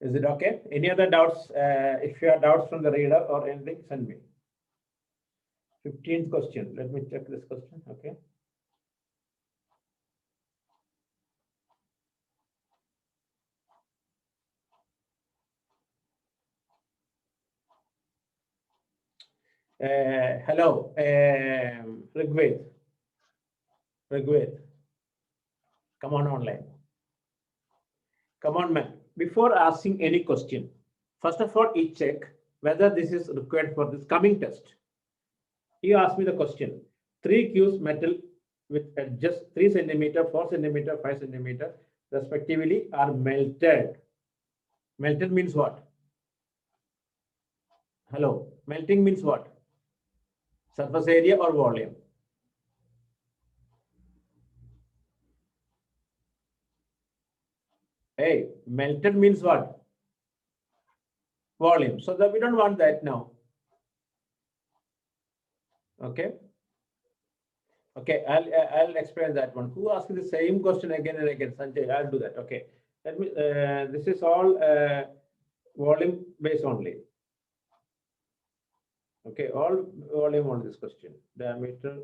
Is it okay? Any other doubts? If you have doubts from the reader or anything, send me. 15th question. Let me check this question. Okay. Hello, Rigved. Rigved. Come on online. Come on, man. Before asking any question, first of all, you check whether this is required for this coming test. You ask me the question. 3 cubes metal with just 3 centimeter, 4 centimeter, 5 centimeter, respectively, are melted. Melted means what? Hello. Melting means what? Surface area or volume? Hey, melted means what? Volume. So that we don't want that now. Okay. Okay, I'll explain that one. Who asked the same question again and again? Sanjay, I'll do that. Okay. Let me. This is all volume based only. Okay, all volume on this question. Diameter.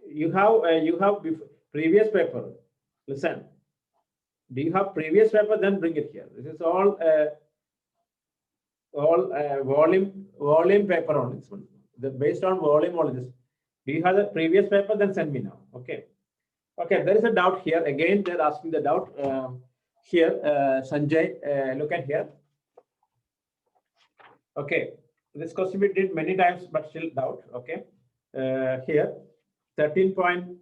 You have previous paper. Listen. Do you have previous paper? Then bring it here. This is all volume paper on this one. Based on volume only this. Do you have the previous paper? Then send me now. Okay. Okay. There is a doubt here. Again, they're asking the doubt here. Sanjay, look at here. Okay. This question we did many times, but still doubt. Okay. Here, 13.2.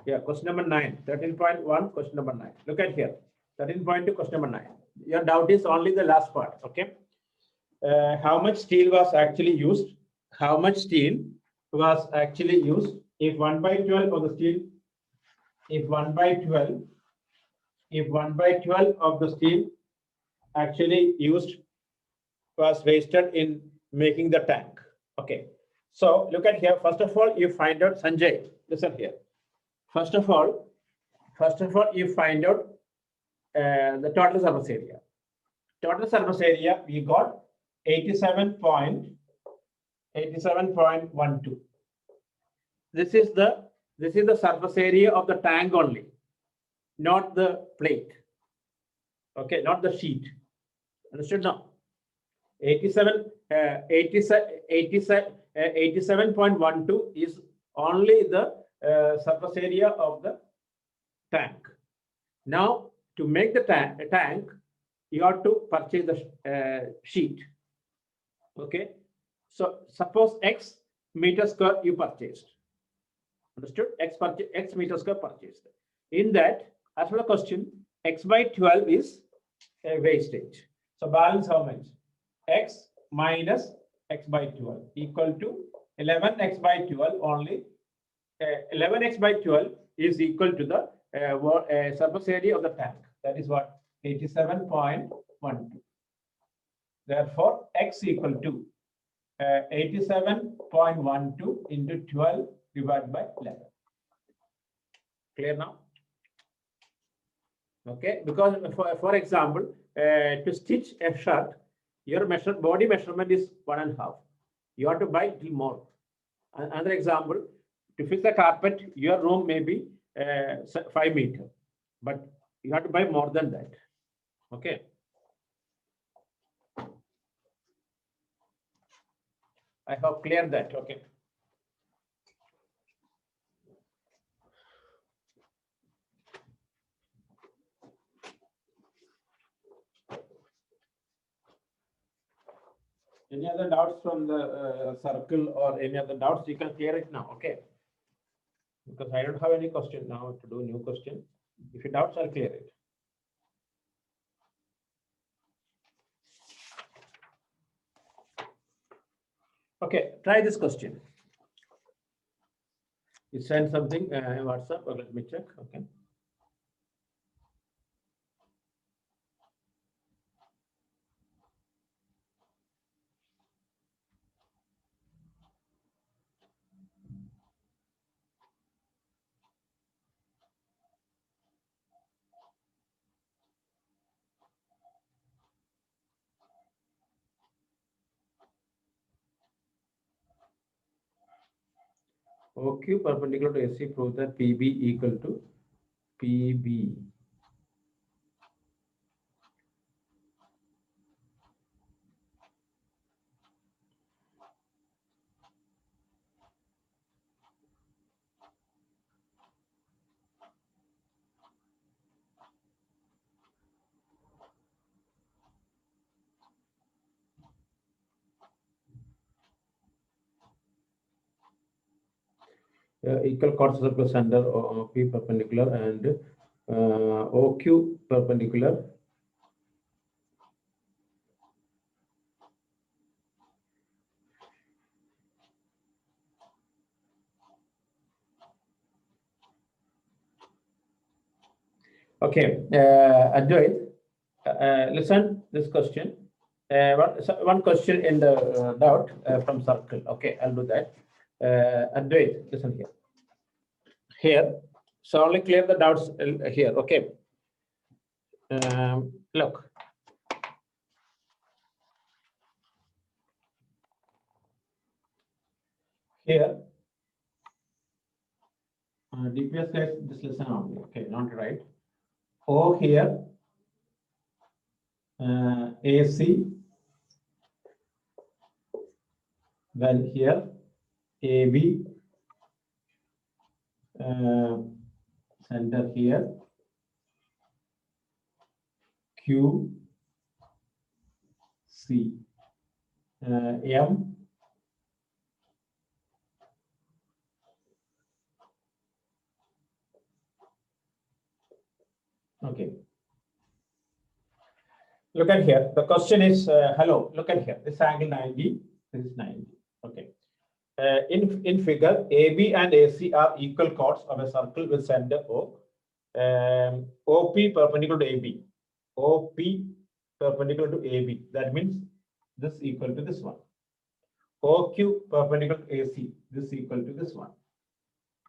Yeah, question number 9. 13.1, question number 9. Look at here. 13.2, question number 9. Your doubt is only the last part. Okay. How much steel was actually used? How much steel was actually used? If 1 by 12 of the steel, if 1 by 12 of the steel actually used was wasted in making the tank. Okay. So look at here. First of all, you find out, Sanjay, listen here. First of all, you find out the total surface area. Total surface area, we got 87.12. This is the surface area of the tank only, not the plate. Okay, not the sheet. Understood now? 87.12 is only the surface area of the tank. Now, to make the tank, you have to purchase the sheet. Okay. So suppose X meter square you purchased. Understood? X meter square purchased. In that, as for the question, X by 12 is a wastage. So balance how much? X minus X by 12 equal to 11X by 12 only. 11X by 12 is equal to the surface area of the tank. That is what? 87.12. Therefore, X equal to 87.12 into 12 divided by 11. Clear now? Okay, because for example, to stitch a shirt, your body measurement is 1.5. You have to buy little more. Another example, to fix the carpet, your room may be 5 meters, but you have to buy more than that. Okay. I have cleared that. Okay. Any other doubts from the circle or any other doubts? You can clear it now. Okay. Because I don't have any question now to do new question. If you doubts, I'll clear it. Okay, try this question. You send something in WhatsApp, or let me check. Okay. OQ perpendicular to AC proves that PB equal to PB. Equal chord circle center P perpendicular and OQ perpendicular. Okay, Advait, listen this question. One question in the doubt from circle. Okay, I'll do that. Advait, listen here. Here, so only clear the doubts here. Okay. Look. Here, DPS guys, just listen only. Okay, not right. O here, AC, then here, AB, center here, Q, C, M, okay. Look at here. The question is, hello, look at here. This angle 90, this is 90. Okay. In figure, AB and AC are equal chords of a circle with center O. OP perpendicular to AB. OP perpendicular to AB. That means this equal to this one. OQ perpendicular to AC. This equal to this one.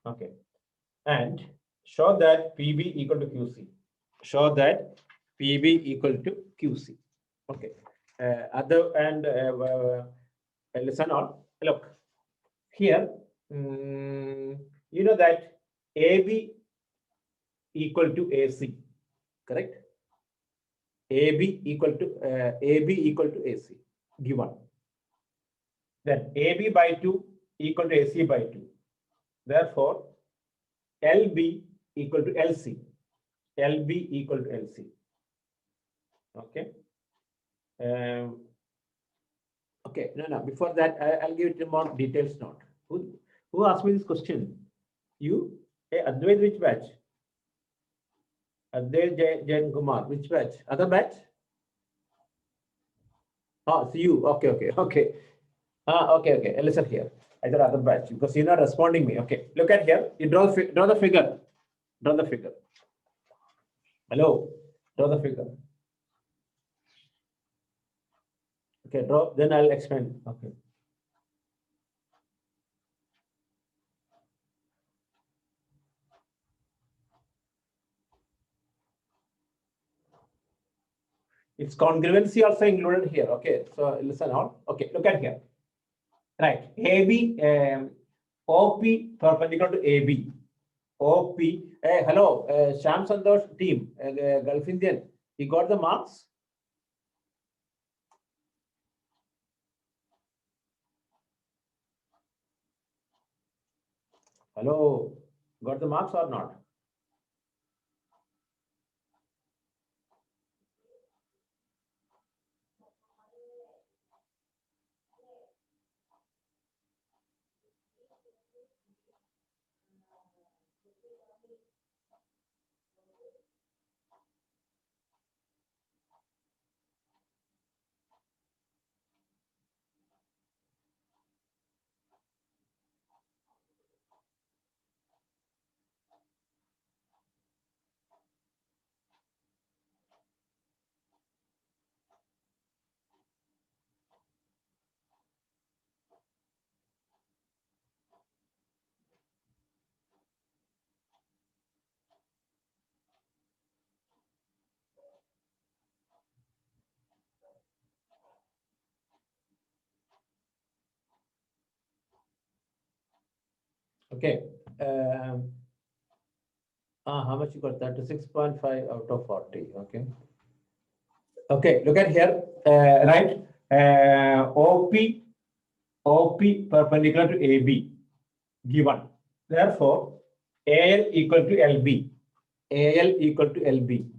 Okay. And show that PB equal to QC. Show that PB equal to QC. Okay. Listen on. Look here. You know that AB equal to AC. Correct. AB equal to AC. Given. Then AB by 2 equal to AC by 2. Therefore, LB equal to LC. LB equal to LC. Okay. Okay. No. Before that, I'll give it a more details note. Who asked me this question? You? Hey, Advait, which batch? Advait Jain Kumar, which batch? Other batch? Oh, it's you. Okay. Okay. Listen here. I thought other batch because you're not responding me. Okay. Look at here. You draw the figure. Draw the figure. Hello. Draw the figure. Okay, draw, then I'll explain. Okay. Its congruency also included here. Okay, so listen all. Okay, look at here. Right, AB, OP perpendicular to AB. OP, hello, Sham Santosh team, Gulf Indian. You got the marks? Hello, got the marks or not? Okay. How much you got? 36.5 out of 40. Okay. Okay. Look at here. Right. OP perpendicular to AB given. Therefore, AL equal to LB. AL equal to LB.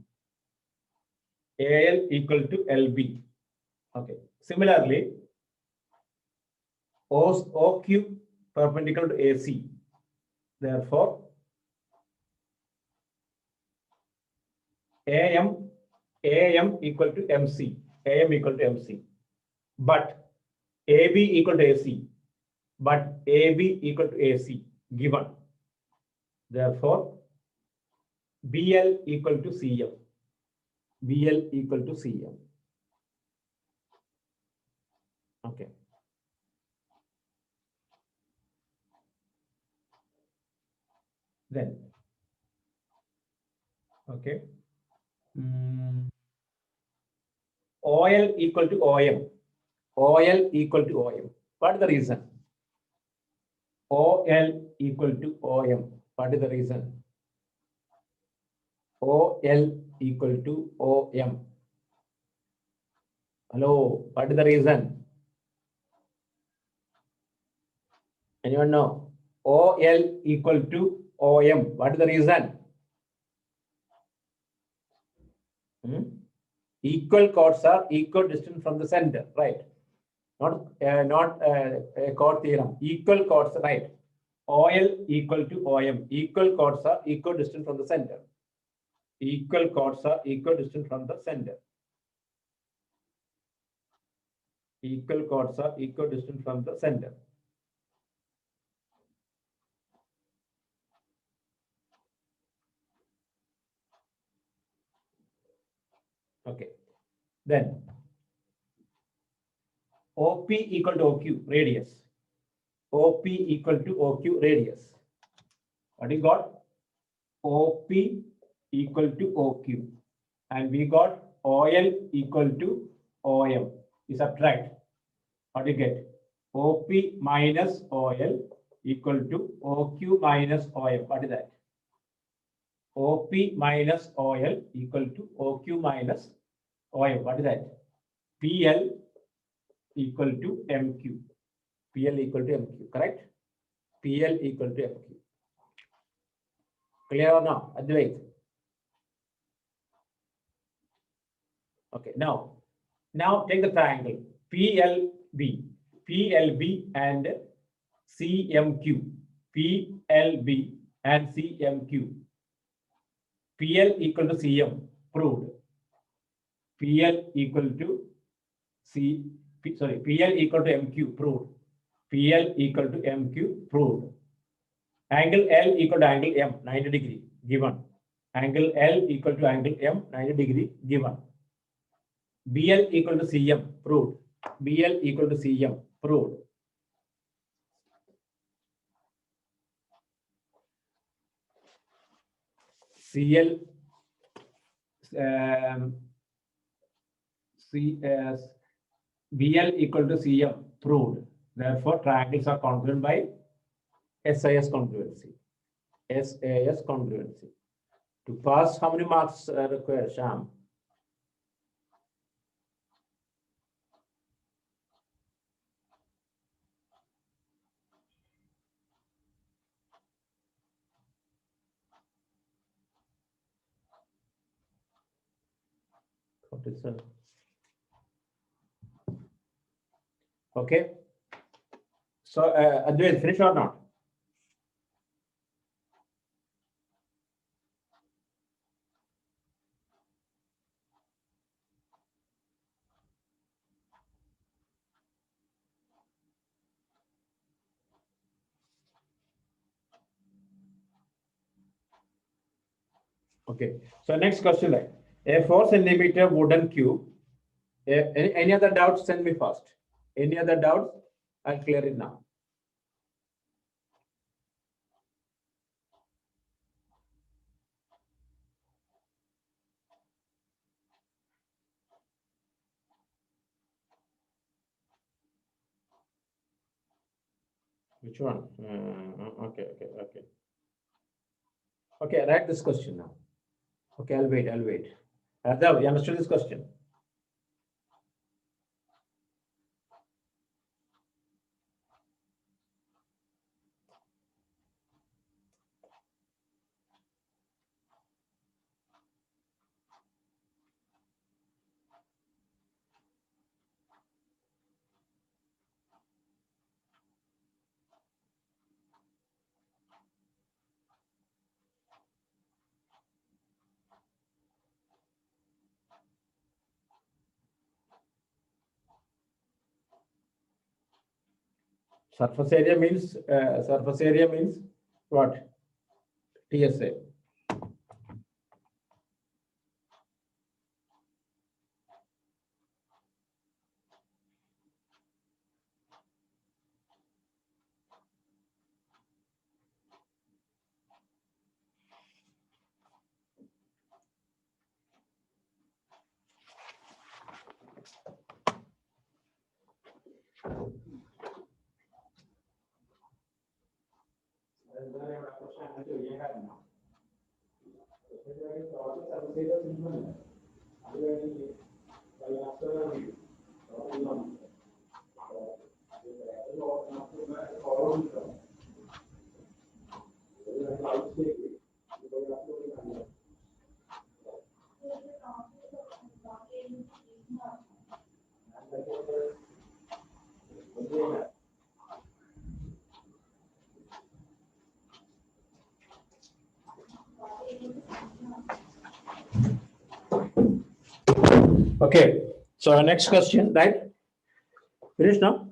AL equal to LB. Okay. Similarly, OQ perpendicular to AC. Therefore, AM equal to MC. AM equal to MC. But AB equal to AC. But AB equal to AC given. Therefore, BL equal to CM. BL equal to CM. Okay. Then, okay. OL equal to OM. OL equal to OM. What is the reason? OL equal to OM. What is the reason? OL equal to OM. Hello, what is the reason? Anyone know? OL equal to OM. What is the reason? Equal chords are equal distance from the center, right? Not a chord theorem. Equal chords, right? OL equal to OM. Equal chords are equal distance from the center. Equal chords are equal distance from the center. Equal chords are equal distance from the center. Okay. Then OP equal to OQ radius. OP equal to OQ radius. What you got? OP equal to OQ. And we got OL equal to OM. You subtract. What do you get? OP minus OL equal to OQ minus OM. What is that? OP minus OL equal to OQ minus OM. What is that? PL equal to MQ. PL equal to MQ, correct? PL equal to MQ. Clear or not? Advait. Okay, now take the triangle PLB. PLB and CMQ. PLB and CMQ. PL equal to CM, proved. PL equal to PL equal to MQ, proved. PL equal to MQ, proved. Angle L equal to angle M, 90 degree, given. Angle L equal to angle M, 90 degree, given. BL equal to CM, proved. BL equal to CM, proved. CL BL equal to CM, proved. Therefore, triangles are congruent by SAS congruency. SAS congruency. To pass, how many marks required, Sham? Okay. So, Advait, finish or not? Okay. So, next question, like a 4 centimeter wooden cube. Any other doubts? Send me first. Any other doubts? I'll clear it now. Which one? Okay. Okay, write this question now. Okay, I'll wait. Adhav, you understood this question? Surface area means what? TSA. Okay, so next question, right? Finish now?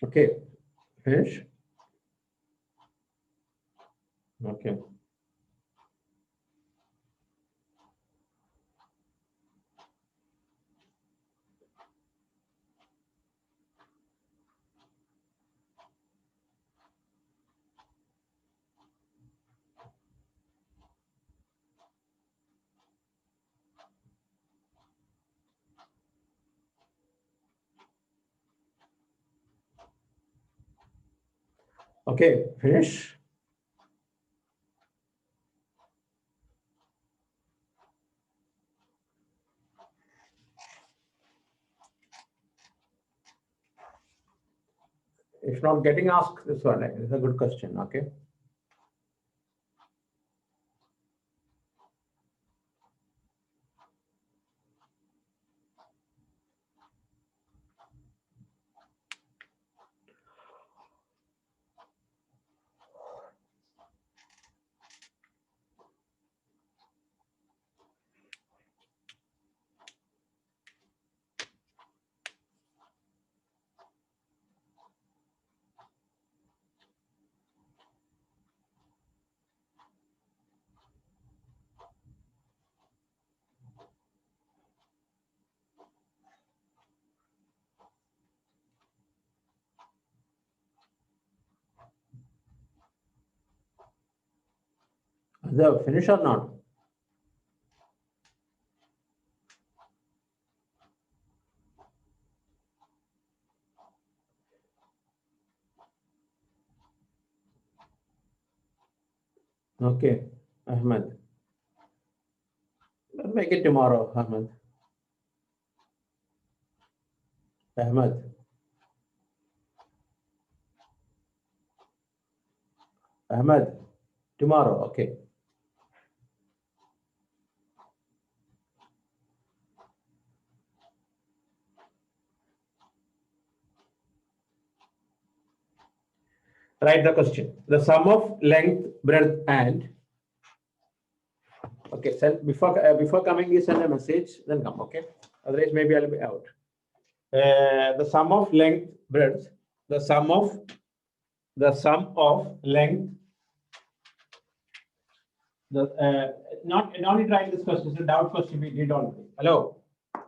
Okay, finish? Okay. Okay, finish? If not getting asked, this one is a good question, okay? The finish or not? Okay, Ahmed. Make it tomorrow, Ahmed. Ahmed. Ahmed, tomorrow, okay. Write the question. The sum of length, breadth, and okay. Send before coming, you send a message. Then come. Okay. Otherwise, maybe I'll be out. The sum of length breadth, the sum of length. Not need to write this question. It's a doubt question we did already. Hello,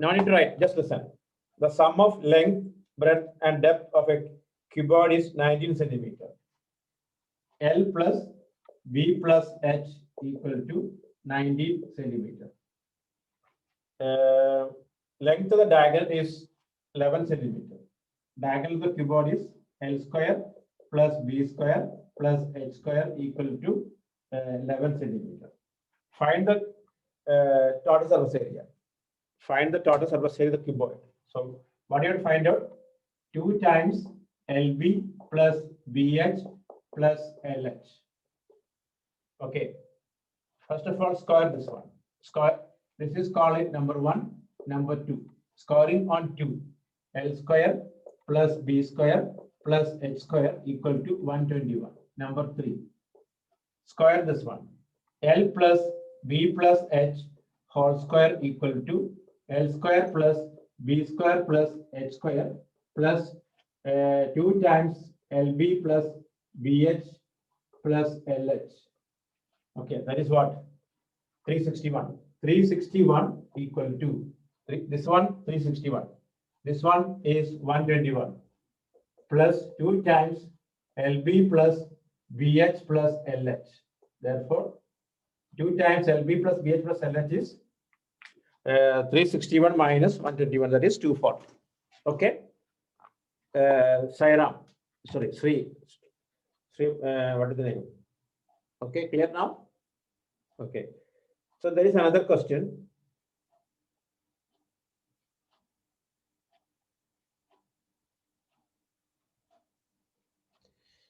no need to write. Just listen. The sum of length, breadth, and depth of a cuboid is 19 centimeter. L plus B plus H equal to 19 centimeter. Length of the diagonal is 11 centimeter. Diagonal of the cuboid is L square plus B square plus H square equal to 11 centimeter. Find the total surface area. Find the total surface area of the cuboid. So what you have to find out? 2 times LB plus BH plus LH. Okay. First of all, square this one. Square. This is called it number 1, number 2. Scoring on 2. L square plus B square plus H square equal to 121. Number 3. Square this one. L plus B plus H whole square equal to L square plus B square plus H square plus 2 times LB plus BH plus LH. Okay, that is what? 361. 361 equal to this one 361. This one is 121 plus 2 times LB plus BH plus LH. Therefore, 2 times LB plus BH plus LH is 361 minus 121, that is 240. Okay. Sairam, sorry, Sri, what is the name? Okay, clear now? Okay. So there is another question.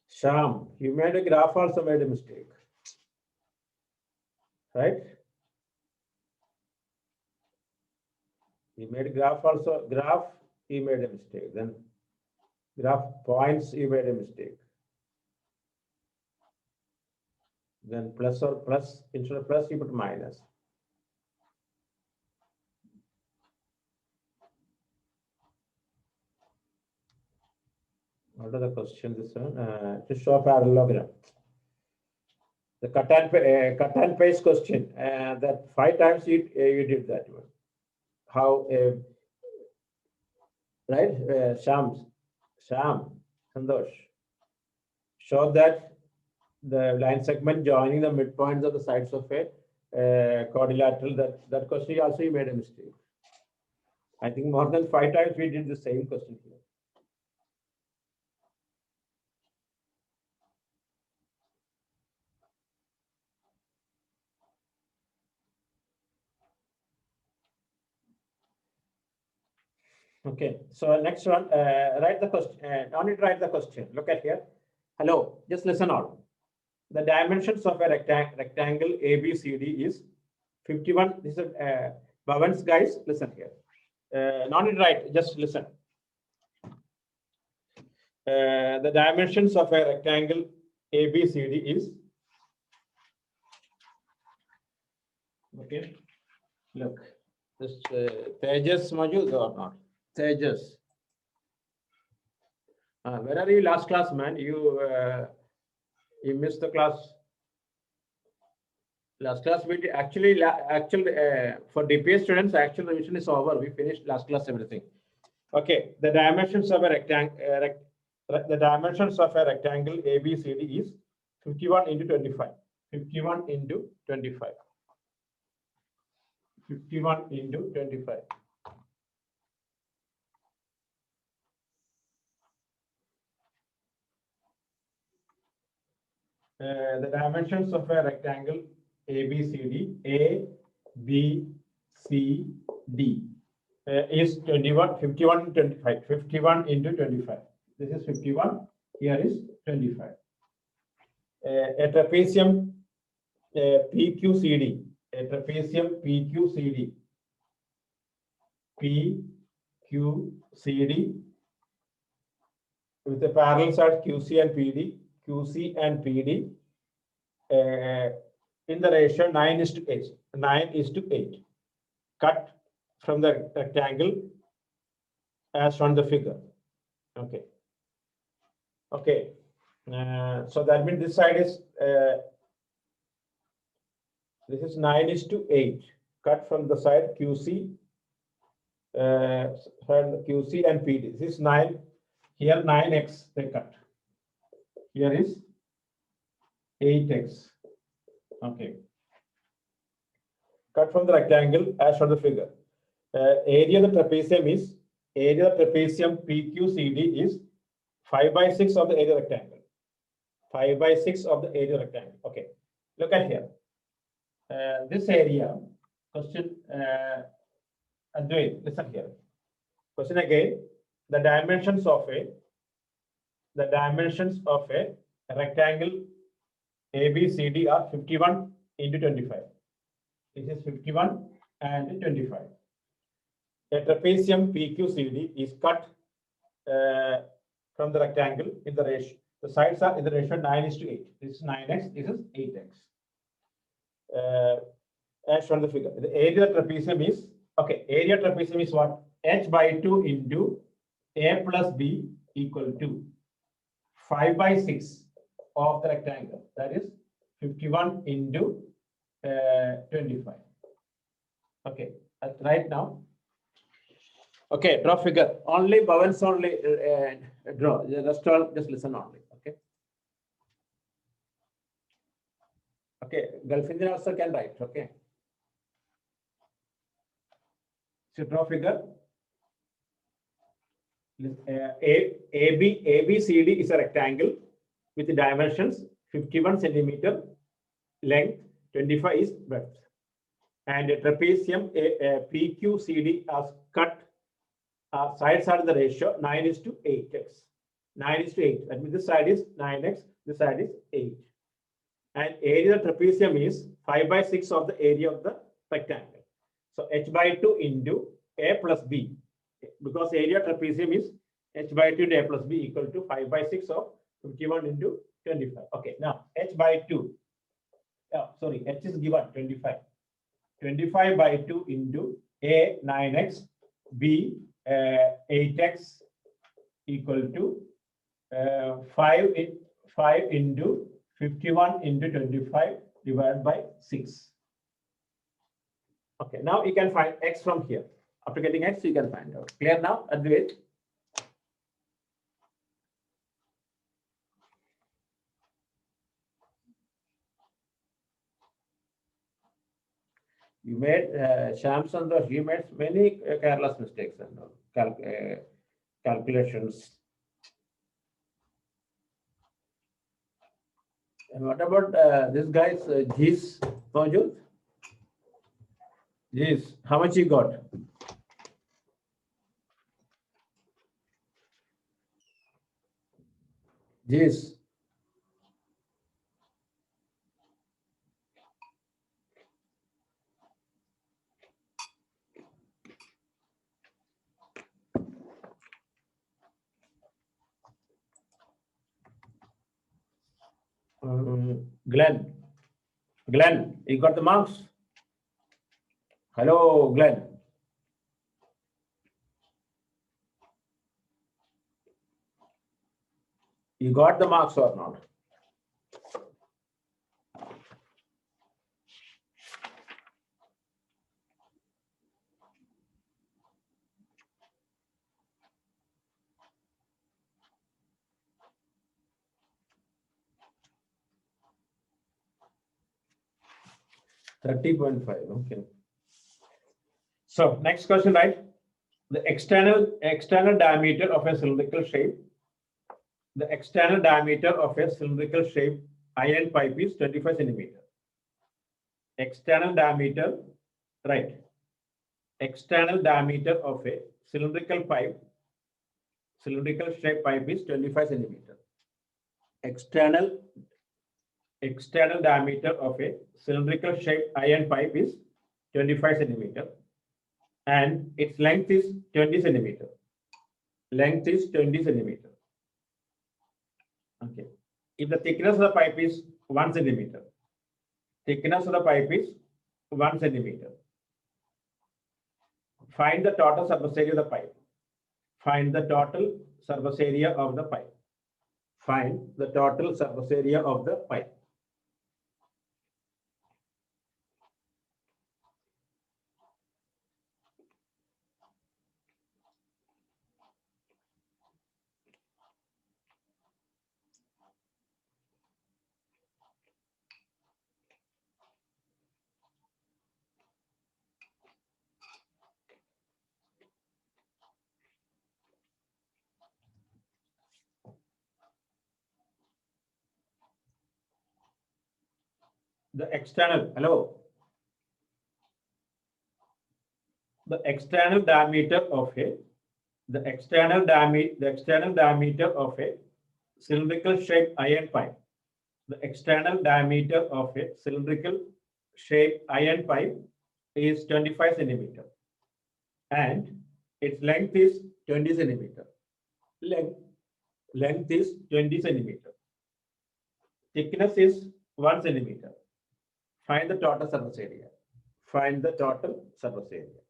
Sham, you made a graph, also made a mistake. Right? You made a graph also, you made a mistake. Then graph points, you made a mistake. Then plus or plus, instead of plus, you put minus. What are the questions? This one to show parallelogram. The cut and paste question. That 5 times you did that one. How? Right? Sham, Sandosh. Show that the line segment joining the midpoints of the sides of a quadrilateral. That question also you made a mistake. I think more than 5 times we did the same question here. Okay, so next one, write the question. Don't need to write the question. Look at here. Hello, just listen all. The dimensions of a rectangle ABCD is 51. This is Bhavan's, guys. Listen here. No need to write. Just listen. The dimensions of a rectangle ABCD is. Okay. Look, this Tejas Majud or not? Tejas. Where are you last class, man? You missed the class. Last class we did, actually for DPS students, actual revision is over. We finished last class everything. Okay, the dimensions of a rectangle. The dimensions of a rectangle ABCD is 51 into 25. 51 into 25. 51 into 25. The dimensions of a rectangle ABCD, A, B, C, D is 21, 51, 25. 51 into 25. This is 51. Here is 25. A trapezium PQCD. A trapezium PQCD. PQCD with the parallel sides QC and PD. QC and PD in the ratio 9:8. 9:8. Cut from the rectangle as shown in the figure. Okay. Okay. So that means this side is this is 9:8 cut from the side QC, QC and PD. This is 9. Here 9x they cut. Here is 8x. Okay. Cut from the rectangle as shown in the figure. Area of the trapezium is PQCD is 5/6 of the area rectangle. 5/6 of the area rectangle. Okay. Look at here. This area, question, Advait, listen here. Question again, the dimensions of a rectangle ABCD are 51 into 25. This is 51 and 25. A trapezium PQCD is cut from the rectangle in the ratio. The sides are in the ratio 9:8. This is 9x, this is 8x. As shown in the figure. The area trapezium is, okay, area trapezium is what? H/2 into A plus B equal to 5/6 of the rectangle. That is 51 into 25. Okay, right now. Okay, draw figure. Only vowels only draw. The rest all just listen only. Okay. Okay, Gulf Indian also can write. Okay. So draw figure. ABCD is a rectangle with the dimensions 51 centimeter length, 25 is breadth, and a trapezium PQCD as cut. Sides are in the ratio 9:8x. 9:8. That means this side is 9x, this side is 8. And area of the trapezium is 5/6 of the area of the rectangle. So H/2 into A plus B. Because area trapezium is H/2 into A plus B equal to 5/6 of 51 into 25. Okay, now H/2. Sorry, H is given 25. 25/2 into A 9x, B 8x equal to 5 into 51 into 25 divided by 6. Okay, now you can find x from here. After getting x, you can find out. Clear now? Advait? You made Shamsundar, he made many careless mistakes and calculations. And what about this guy's G's Mojud? G's, how much you got? G's. Glenn, you got the marks? Hello, Glenn. You got the marks or not? $30.5. Okay. So next question, right? The external diameter of a cylindrical shape. The external diameter of a cylindrical shape iron pipe is 25 centimeter. External diameter, right? External diameter of a cylindrical shape pipe is 25 centimeter. External diameter of a cylindrical shape iron pipe is 25 centimeter, and its length is 20 centimeter. Length is 20 centimeter. Okay. If the thickness of the pipe is 1 centimeter, thickness of the pipe is 1 centimeter. Find the total surface area of the pipe. Find the total surface area of the pipe. Find the total surface area of the pipe. The external, hello. The external diameter of a of a cylindrical shaped iron pipe. The external diameter of a cylindrical shaped iron pipe is 25 centimeter and its length is 20 centimeter. Length is 20 centimeter. Thickness is 1 centimeter. Find the total surface area. Find the total surface area.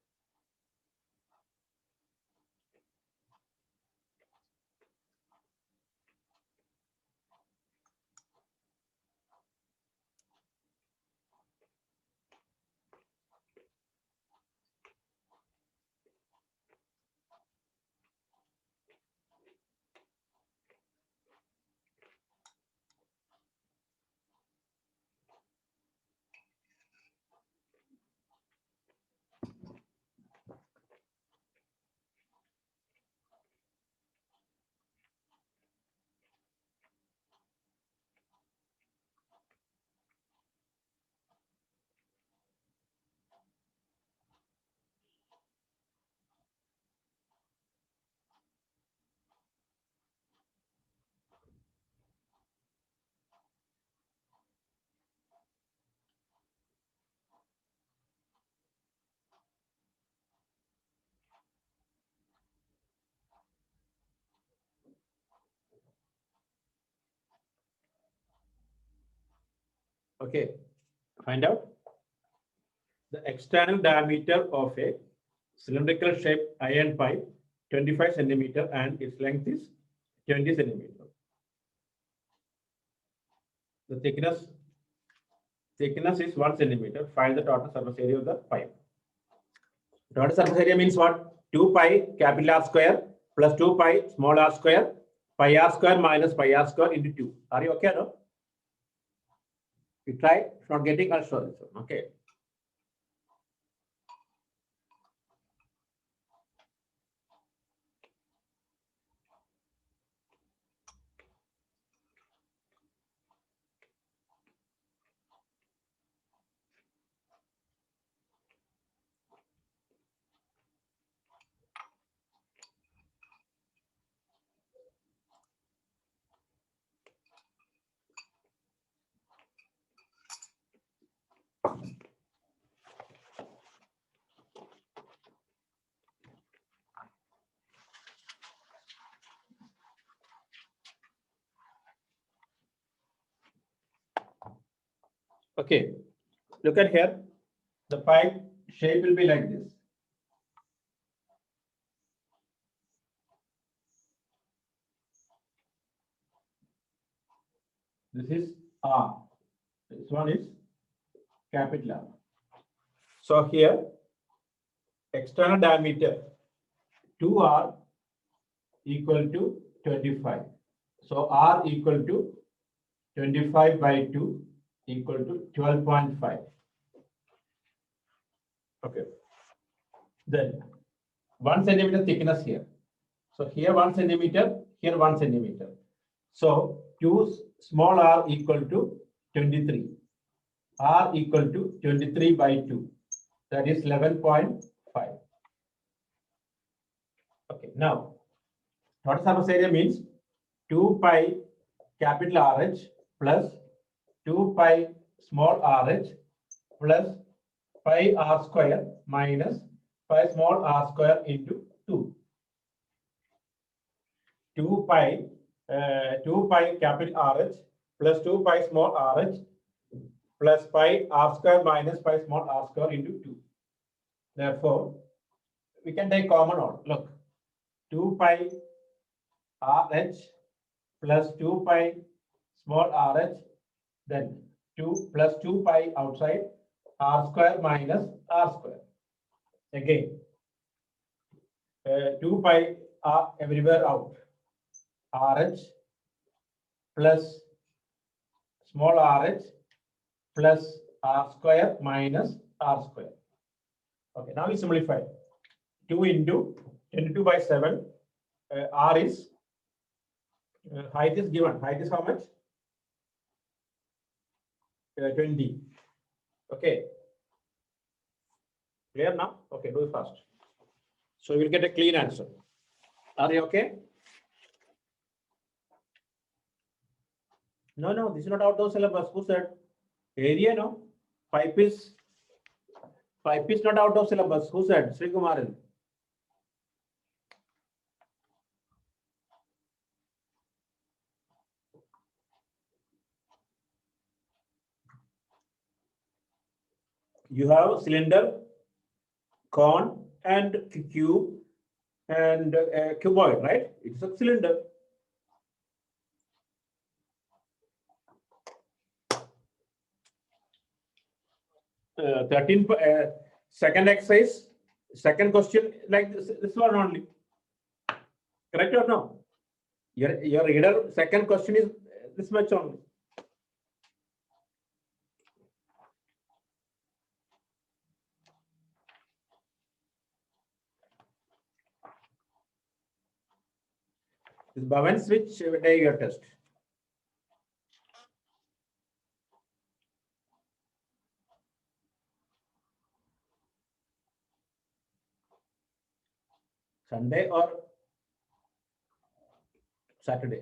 Okay, find out the external diameter of a cylindrical shaped iron pipe 25 centimeter and its length is 20 centimeter. The thickness is 1 centimeter. Find the total surface area of the pipe. Total surface area means what? 2 pi capital R square plus 2 pi small r square, pi r square minus pi r square into 2. Are you okay? No? You try. If not getting, I'll show this one. Okay. Okay, look at here. The pipe shape will be like this. This is R. This one is capital R. So here, external diameter 2R equal to 25. So R equal to 25 by 2 equal to 12.5. Okay. Then 1 centimeter thickness here. So here 1 centimeter, here 1 centimeter. So 2 small r equal to 23. R equal to 23 by 2. That is 11.5. Okay. Now, total surface area means 2 pi capital RH plus 2 pi small RH plus pi r square minus pi small r square into 2. 2 pi capital RH plus 2 pi small RH plus pi r square minus pi small r square into 2. Therefore, we can take common all. Look, 2 pi RH plus 2 pi small RH, then 2 plus 2 pi outside R square minus R square. Again, 2 pi R everywhere out. RH plus small RH plus R square minus R square. Okay, now we simplify. 2 into 22 by 7. R is, height is given. Height is how much? 20. Okay. Clear now? Okay, do it fast. So you will get a clean answer. Are you okay? No, this is not outdoor syllabus. Who said? Area, no? Pipe is not outdoor syllabus. Who said? Sri Kumaran. You have cylinder, cone, and cube, and cuboid, right? It's a cylinder. Uh, 13 second exercise, second question, like this one only. Correct or no? Your reader second question is this much only. This Bhavan's which day your test? Sunday or Saturday?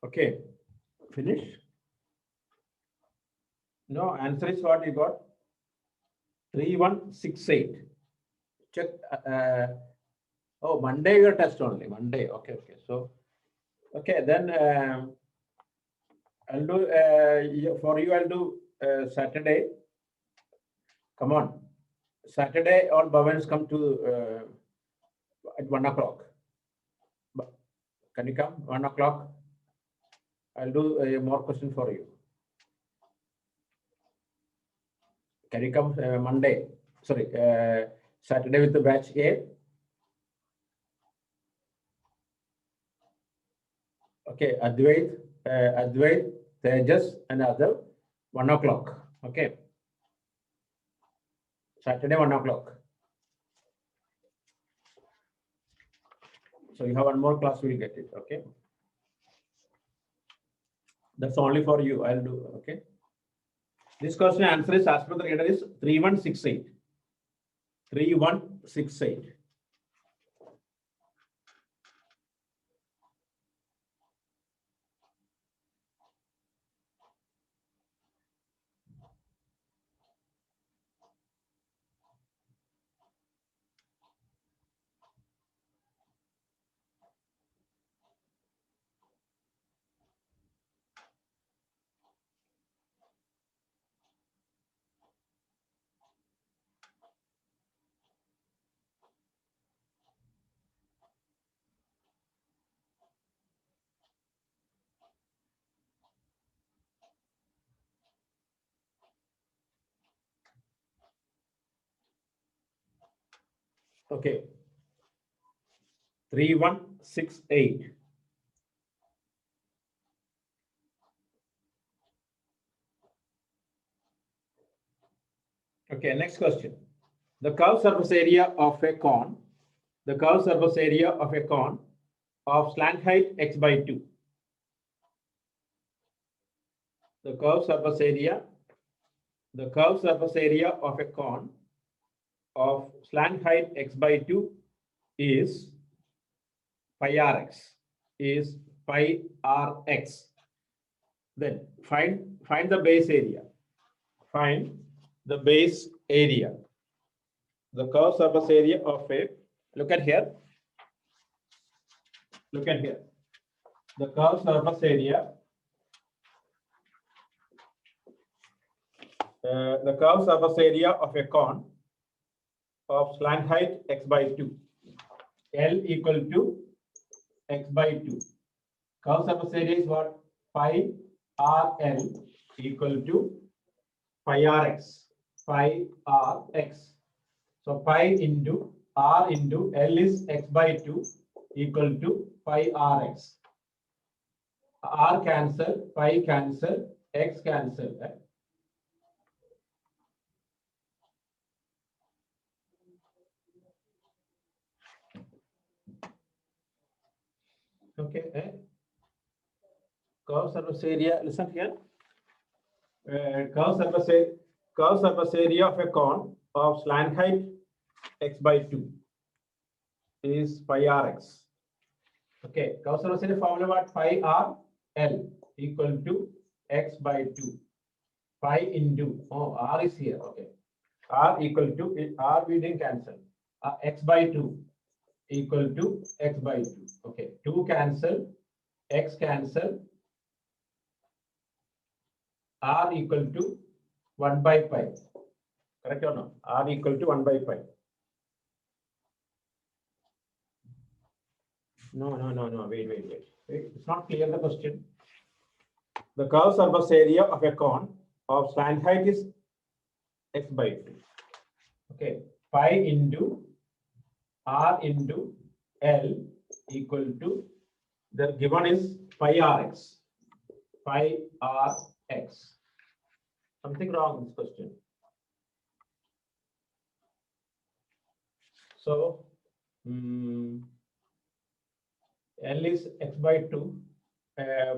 Okay, finish. No, answer is what you got? 3168. Check. Oh, Monday your test only. Monday. Okay. So, okay, then I'll do for you. I'll do Saturday. Come on, Saturday. All Bhavans come to at 1 o'clock. Can you come 1 o'clock? I'll do more question for you. Can you come Monday? Sorry, Saturday with the batch A. Okay, Advait, Tejas, and other 1 o'clock. Okay, Saturday 1 o'clock. So you have one more class, we'll get it. Okay, that's only for you. I'll do. Okay, this question answer is as per the reader is 3168. 3168. Okay. 3168. Okay, next question. The curved surface area of a cone, the curved surface area of a cone of slant height x by 2. The curved surface area of a cone of slant height x by 2 is pi rx, is pi rx. Then find the base area. Find the base area. The curved surface area of a, look at here. Look at here. The curved surface area. The curved surface area of a cone of slant height x by 2. L equal to x by 2. Curved surface area is what? Pi RL equal to pi Rx. Pi Rx. So pi into R into L is x by 2 equal to pi Rx. R cancel, pi cancel, x cancel. Okay. Curved surface area, listen here. Curved surface area of a cone of slant height x by 2 is pi Rx. Okay, curved surface area formula what? Pi R L equal to x by 2. Pi into, R is here. Okay. R equal to, R we didn't cancel. X by 2 equal to x by 2. Okay, 2 cancel, x cancel, R equal to 1 by pi. Correct or no? R equal to 1 by pi. No. Wait. It's not clear the question. The curved surface area of a cone of slant height is x by 2. Okay, pi into R into L equal to, the given is pi Rx. Pi Rx. Something wrong in this question. So, L is x by 2,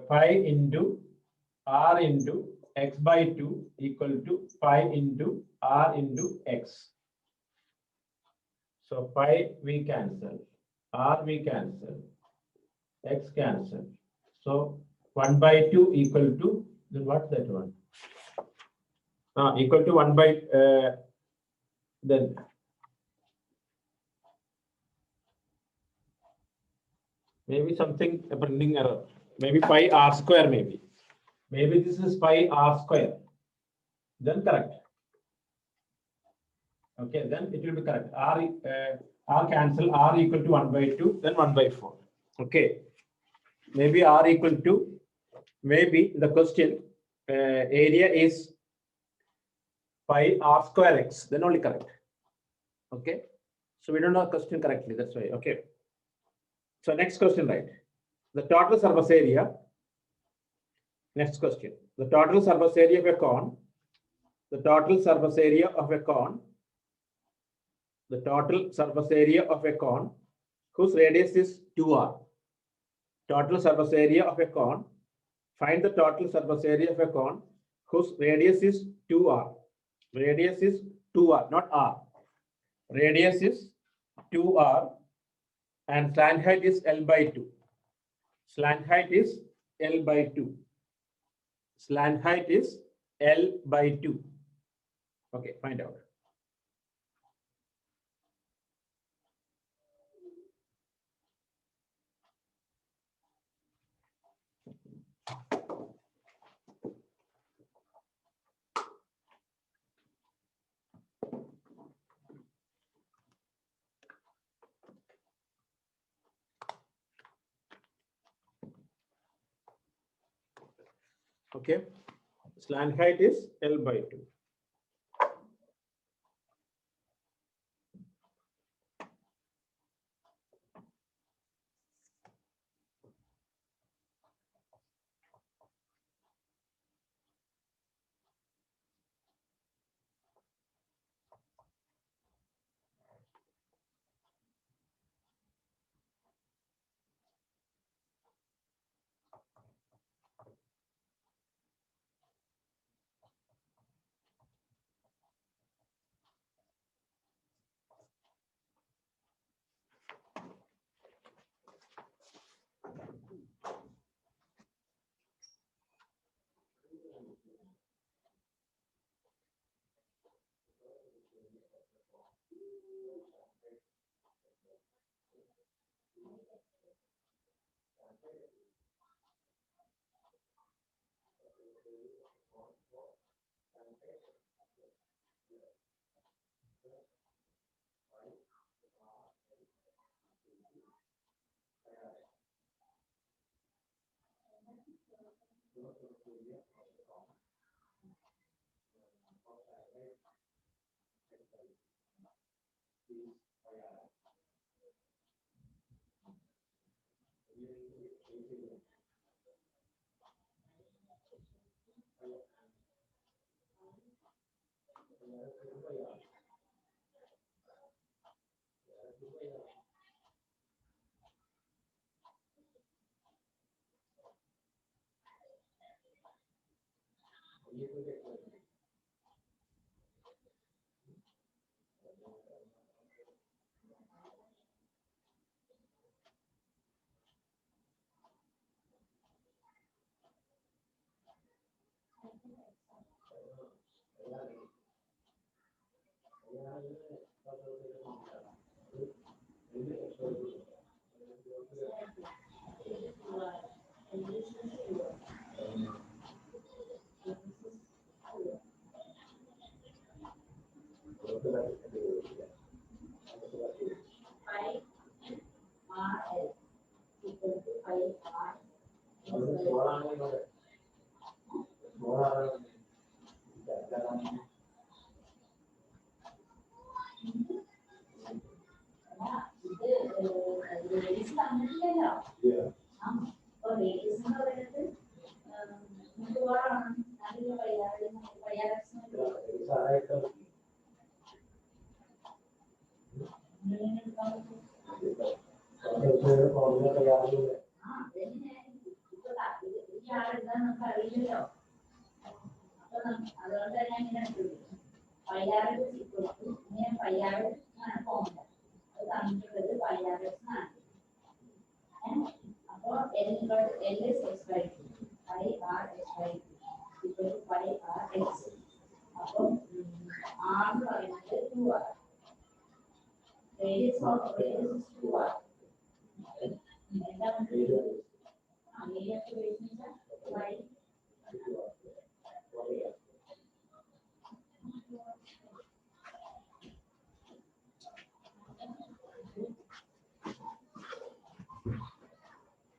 pi into R into x by 2 equal to pi into R into x. So pi we cancel, R we cancel, x cancel. So 1 by 2 equal to, then what's that one? Equal to 1 by, then maybe something, a printing error. Maybe pi R square maybe. Maybe this is pi R square. Then correct. Okay, then it will be correct. R cancel, R equal to 1 by 2, then 1 by 4. Okay. Maybe R equal to, maybe the question area is pi R square x, then only correct. Okay. So we don't know the question correctly, that's why. Okay. So next question, right? The total surface area. Next question. The total surface area of a cone. The total surface area of a cone. The total surface area of a cone whose radius is 2r. Total surface area of a cone. Find the total surface area of a cone whose radius is 2r. Radius is 2r, not r. Radius is 2r and slant height is L by 2. Slant height is L by 2. Slant height is L by 2. Okay, find out. Okay, slant height is L by 2.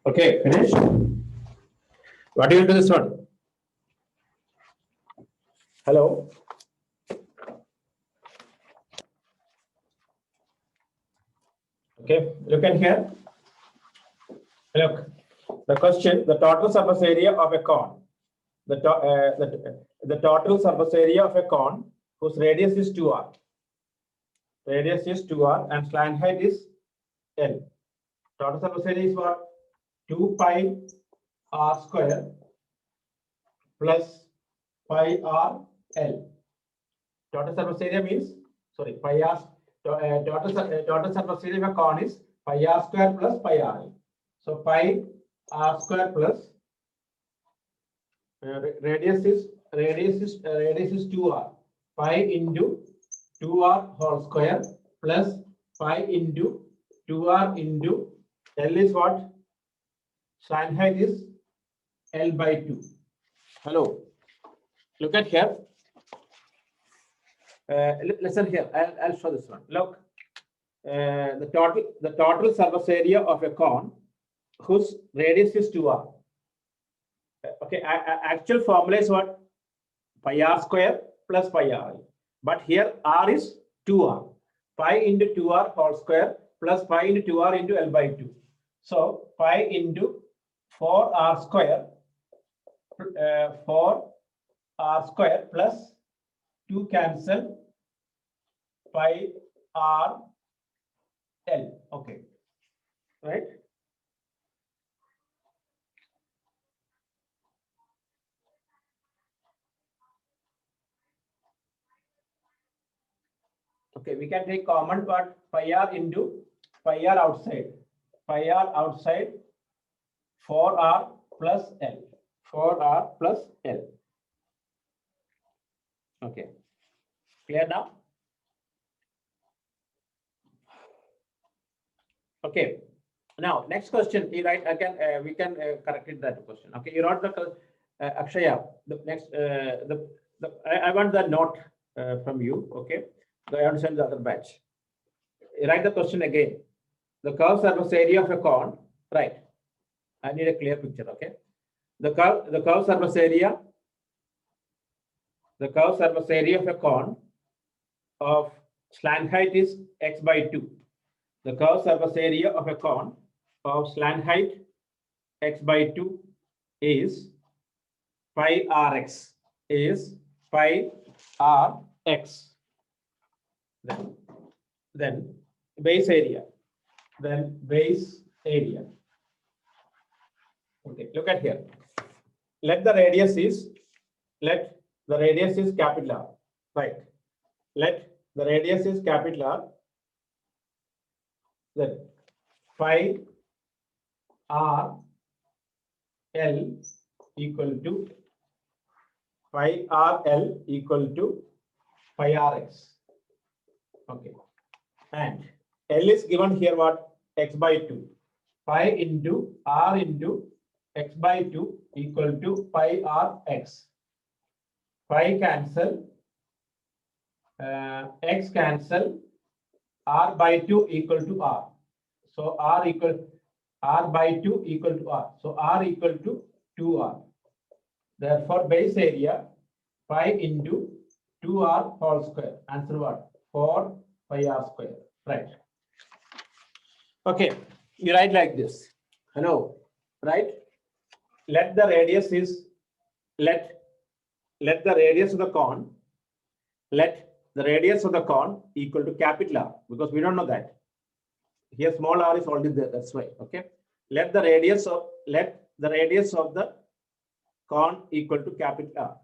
Okay, finished. What do you do this one? Hello. Okay, look at here. Look, the question: the total surface area of a cone. The total surface area of a cone whose radius is 2r. Radius is 2r and slant height is L. Total surface area is what? 2 pi r square plus pi r L. Total surface area means, sorry, pi r. Total surface area of a cone is pi r square plus pi r L. So pi r square plus radius is 2r. Pi into 2r whole square plus pi into 2r into L is what? Sine height is L by 2. Hello. Look at here. Listen here. I'll show this one. Look. The total surface area of a cone whose radius is 2r. Okay. Actual formula is what? Pi r square plus pi r. But here r is 2r. Pi into 2r whole square plus pi into 2r into L by 2. So pi into 4r square, 4r square plus 2 cancel pi r L. Okay, right? Okay, we can take common part pi r into pi r outside. Pi r outside 4r plus L. 4r plus L. Okay. Clear now? Okay. Now, next question. You write. I can. We can correct it that question. Okay. You wrote the Akshaya. The next. I want the note from you. Okay. So I understand the other batch. You write the question again. The curve surface area of a cone. Right. I need a clear picture. Okay. The curve surface area. The curve surface area of a cone of slant height is x by 2. The curve surface area of a cone of slant height x by 2 is pi rx. Is pi rx. Then base area. Then base area. Okay, look at here. Let the radius is capital R. Right. Let the radius is capital R. Then phi r L equal to pi r L equal to pi rx. Okay. And L is given here what? X by 2. Pi into r into x by 2 equal to pi r x. Pi cancel, x cancel, r by 2 equal to r. So r by 2 equal to r. So r equal to 2r. Therefore, base area pi into 2r whole square. Answer what? 4 pi r square. Right. Okay. You write like this. Hello. Right. Let the radius is let the radius of the cone. Let the radius of the cone equal to capital R, because we don't know that. Here small r is already there. That's why. Okay. Let the radius of the cone equal to capital R.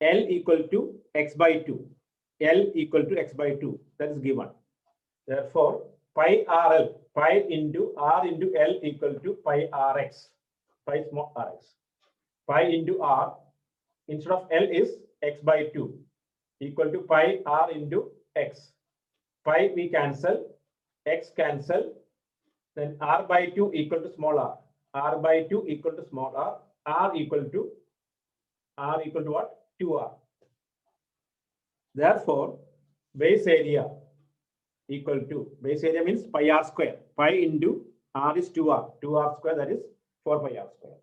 L equal to x by 2. L equal to x by 2. That is given. Therefore, pi RL, pi into R into L equal to pi RX. Pi small rx. Pi into R, instead of L is x by 2 equal to pi R into x. Pi we cancel, x cancel, then R by 2 equal to small r. R by 2 equal to small r. R equal to what? 2r. Therefore, base area equal to, base area means pi r square. Pi into r is 2r. 2r square, that is 4 pi r square.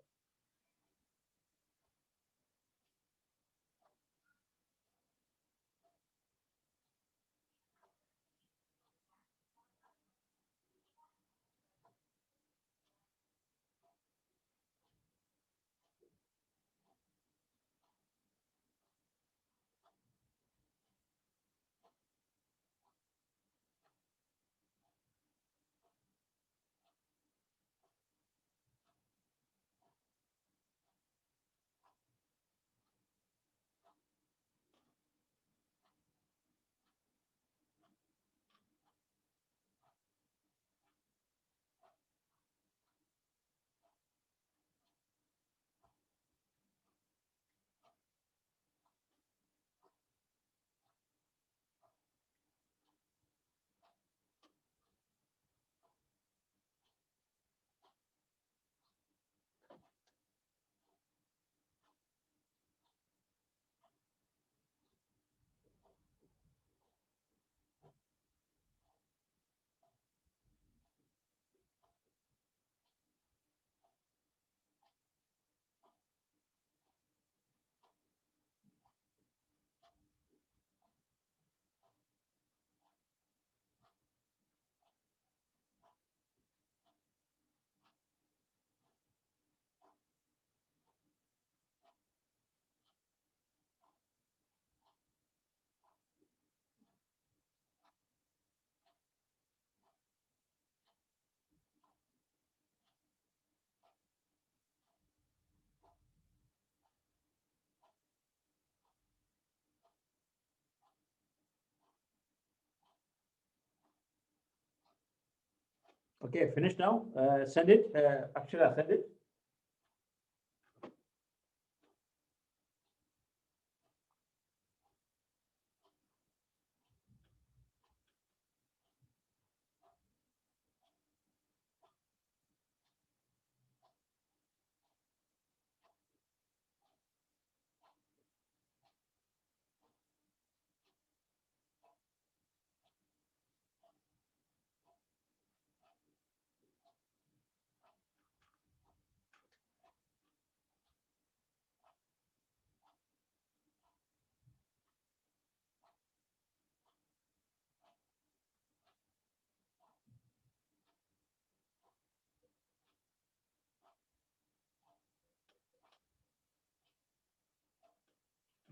Okay, finished now. Send it. Akshara, send it.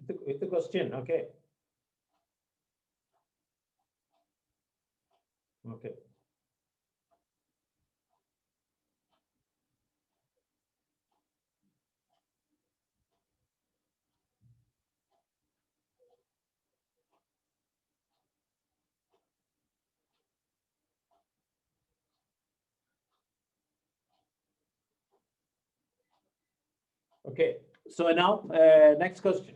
with the question. Okay. Okay. Okay. So now, next question.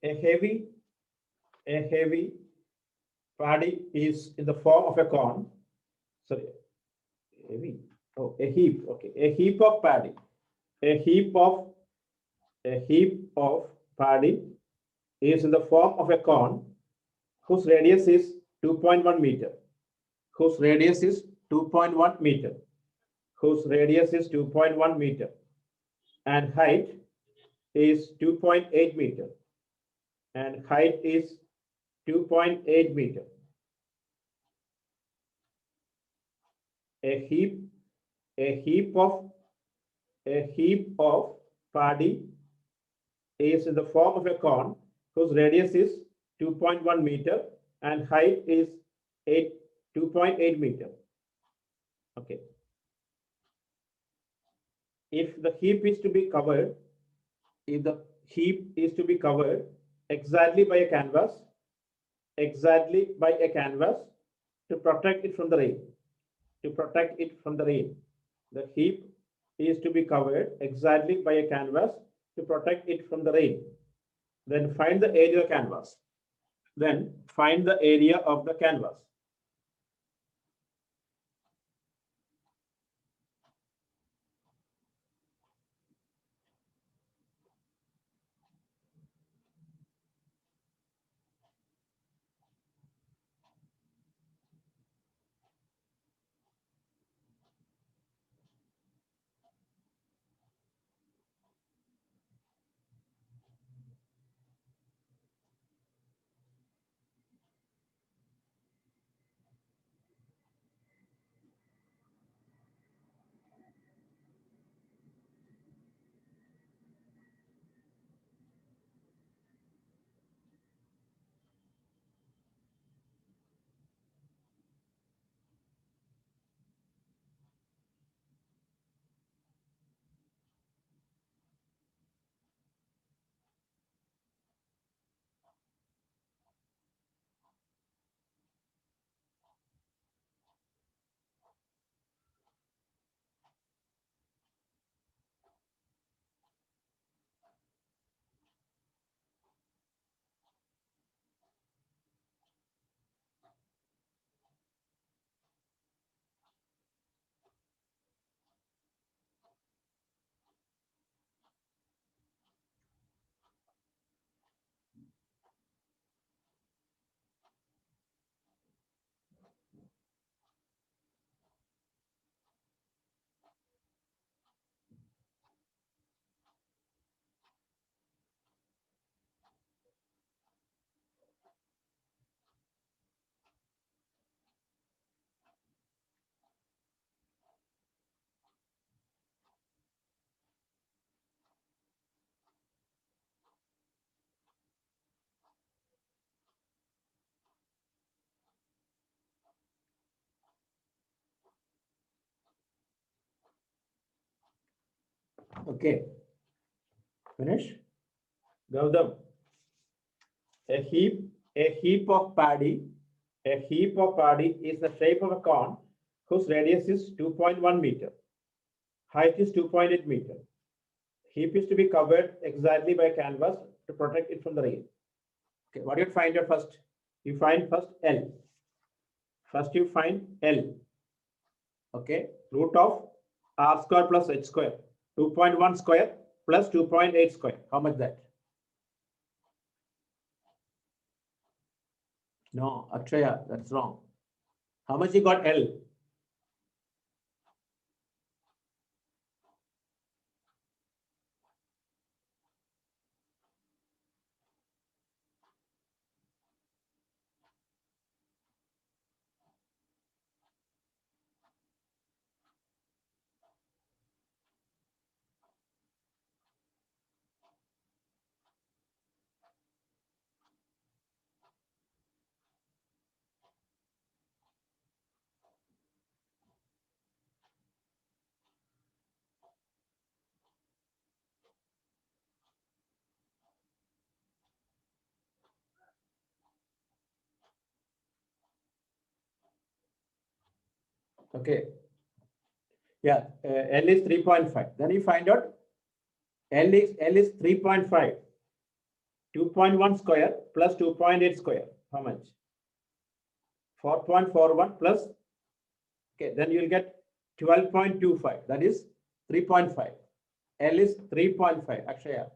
A heavy, a heavy body is in the form of a cone. Sorry, heavy. Oh, a heap. Okay, a heap of paddy. A heap of paddy is in the form of a cone whose radius is 2.1 meter. Whose radius is 2.1 meter. Whose radius is 2.1 meter, and height is 2.8 meter. And height is 2.8 meter. A heap, a heap of paddy is in the form of a cone whose radius is 2.1 meter and height is 2.8 meter. Okay. If the heap is to be covered, if the heap is to be covered exactly by a canvas, to protect it from the rain, the heap is to be covered exactly by a canvas to protect it from the rain. Then find the area of the canvas. Then find the area of the canvas. Okay. Finish. Gautam. A heap of paddy. A heap of paddy is the shape of a cone whose radius is 2.1 meter. Height is 2.8 meter. Heap is to be covered exactly by canvas to protect it from the rain. Okay, what do you find first? You find first L. First you find L. Okay, root of R square plus H square. 2.1 square plus 2.8 square. How much that? No, Akshaya, that's wrong. How much you got L? Okay. Yeah, L is 3.5. Then you find out L is 3.5. 2.1 square plus 2.8 square. How much? 4.41 plus. Okay, then you'll get 12.25. That is 3.5. L is 3.5. Akshaya.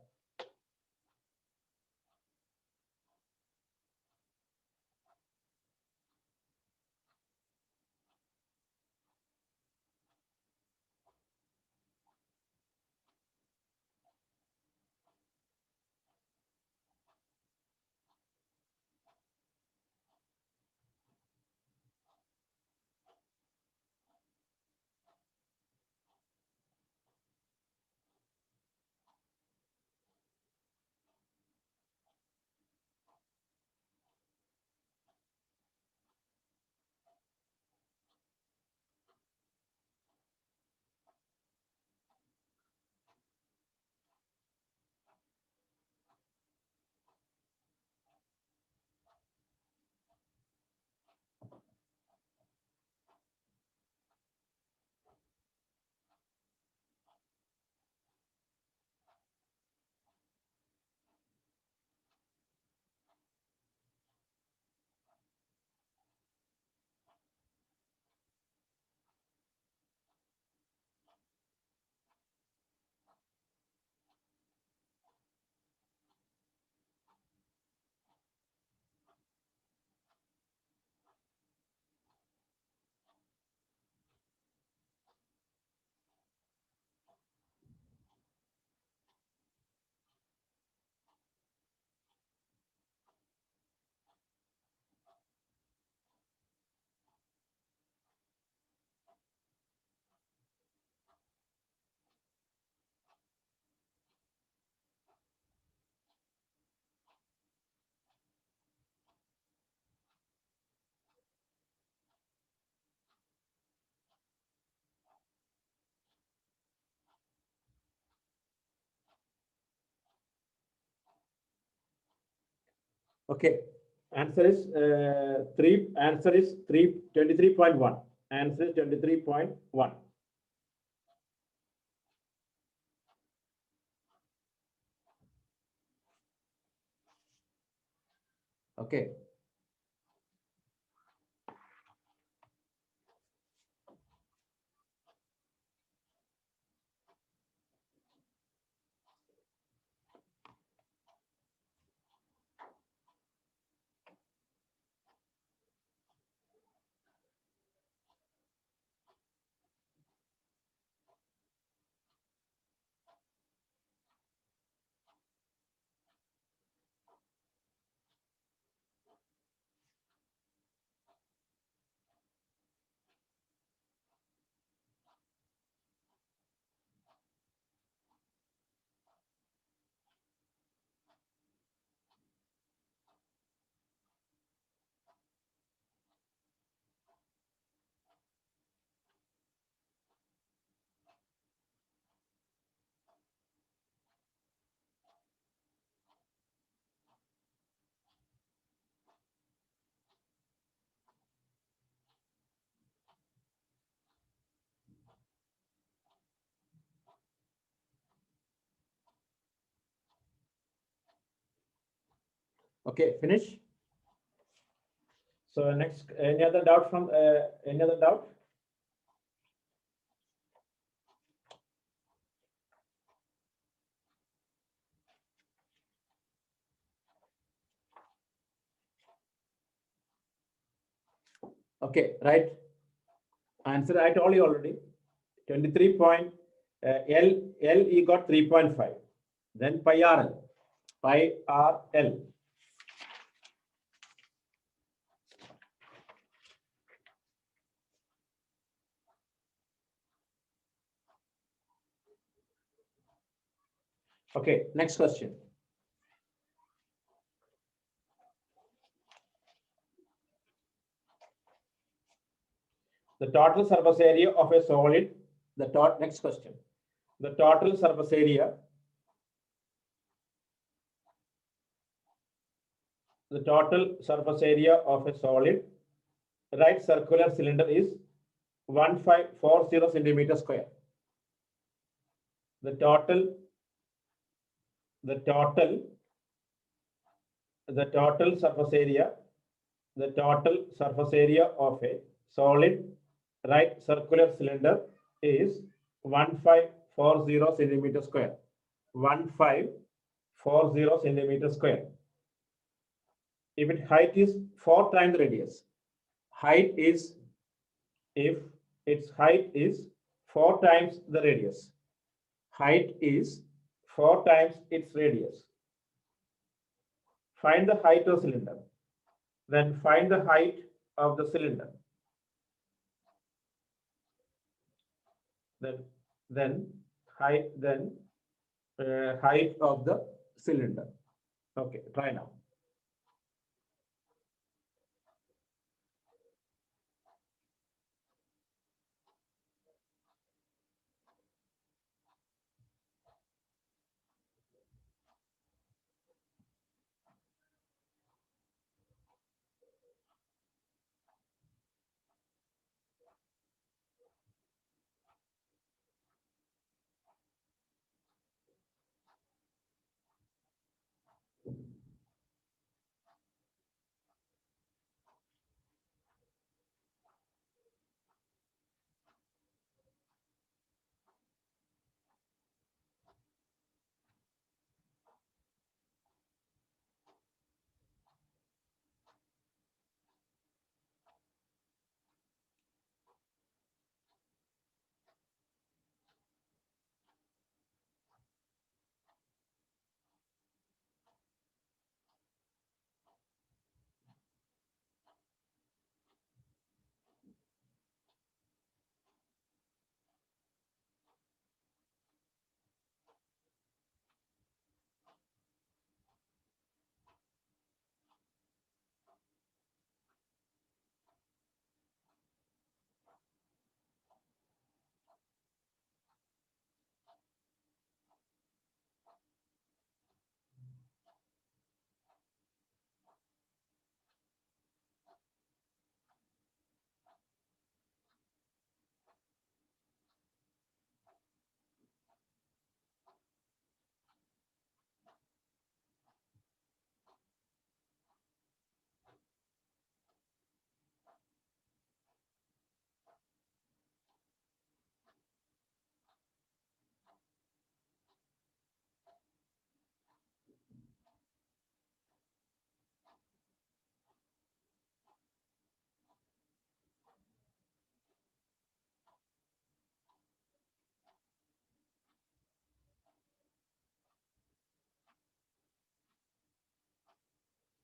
Okay. Answer is 23.1. Answer is 23.1. Okay. Okay, finish. So next, any other doubt from any other doubt? Okay, right. Answer I told you already. 23 point L you got 3.5. Then pi RL. Pi RL. Okay, next question. The total surface area of a solid, next question. The total surface area, of a solid right circular cylinder is 1540 centimeter square. The total surface area, of a solid right circular cylinder is 1540 centimeter square. 1540 centimeter square. If its height is 4 times the radius, if its height is 4 times the radius, height is 4 times its radius. Find the height of cylinder. Then find the height of the cylinder. Then height of the cylinder. Okay, try now.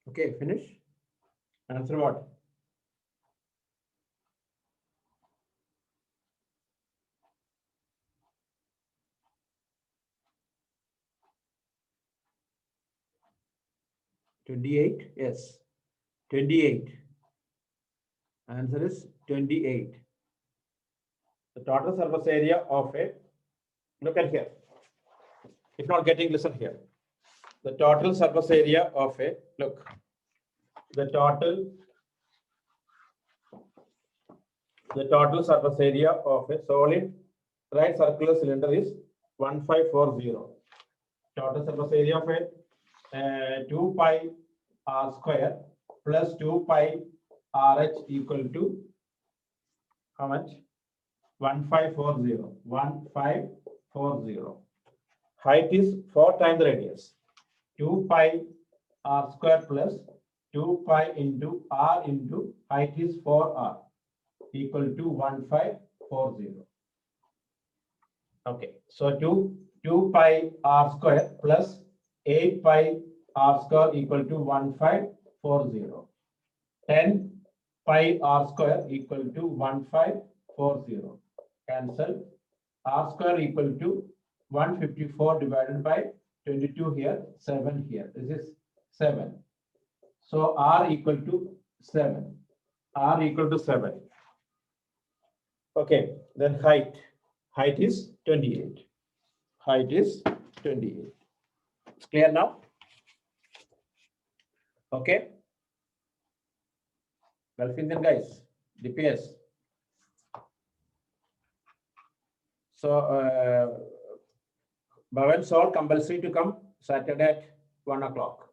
Okay, finish. Answer what? $28. Yes. 28. Answer is 28. The total surface area of a, look at here. If not getting, listen here. The total surface area of a, look. The total surface area of a solid right circular cylinder is 1540. Total surface area of a 2 pi r square plus 2 pi rh equal to how much? 1540. 1540. Height is 4 times the radius. 2 pi r square plus 2 pi into r into height is 4r equal to 1540. Okay, so 2 pi r square plus 8 pi r square equal to 1540. 10 pi r square equal to 1540. Cancel. R square equal to 154 divided by 22 here, 7 here. This is 7. So R equal to 7. R equal to 7. Okay, then height. Height is 28. Height is 28. It's clear now? Okay. Gulf Indian guys, DPS. So Bhavan Sol compulsory to come Saturday at 1 o'clock.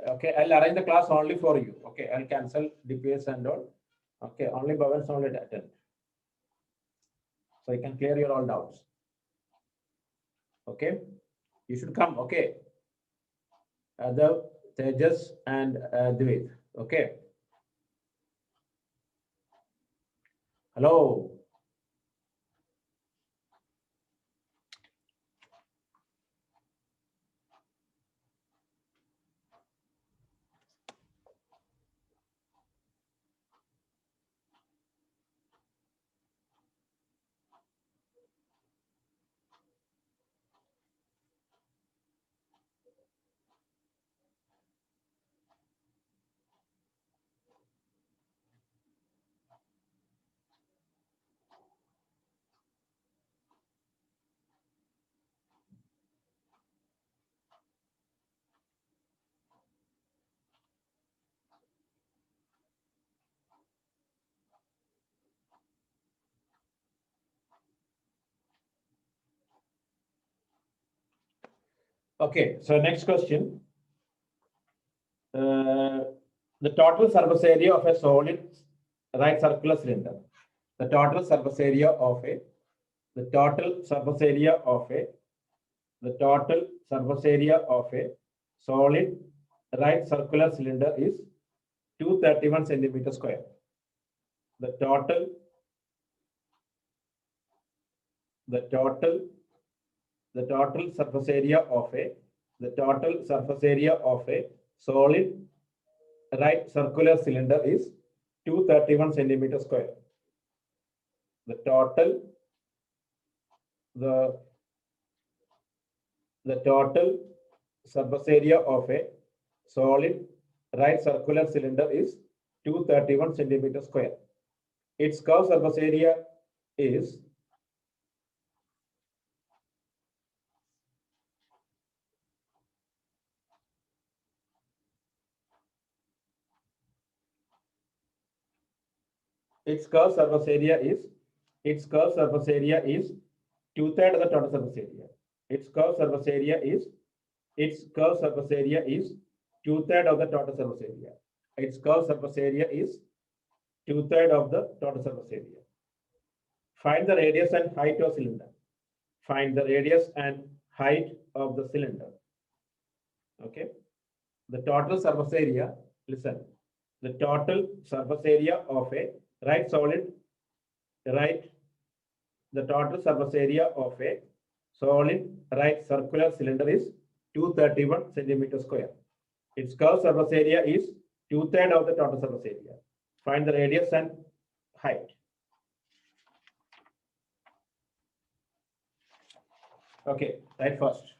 Okay, I'll arrange the class only for you. Okay, I'll cancel DPS and all. Okay, only Bhavan Sol will attend. So you can clear your all doubts. Okay, you should come. Okay, the Tejas and Dvit. Okay. Hello. Okay, so next question. The total surface area of a solid right circular cylinder. The total surface area of a the total surface area of a the total surface area of a solid right circular cylinder is 231 centimeter square. The total surface area of a solid right circular cylinder is 231 centimeter square. The total surface area of a solid right circular cylinder is 231 centimeter square. Its curved surface area is its curved surface area is two-thirds of the total surface area. Its curved surface area is two-thirds of the total surface area. Its curved surface area is two-thirds of the total surface area. Find the radius and height of cylinder. Find the radius and height of the cylinder. Okay. The total surface area, listen, the total surface area of a right solid, the total surface area of a solid right circular cylinder is 231 centimeter square. Its curved surface area is two-thirds of the total surface area. Find the radius and height. Okay, right first.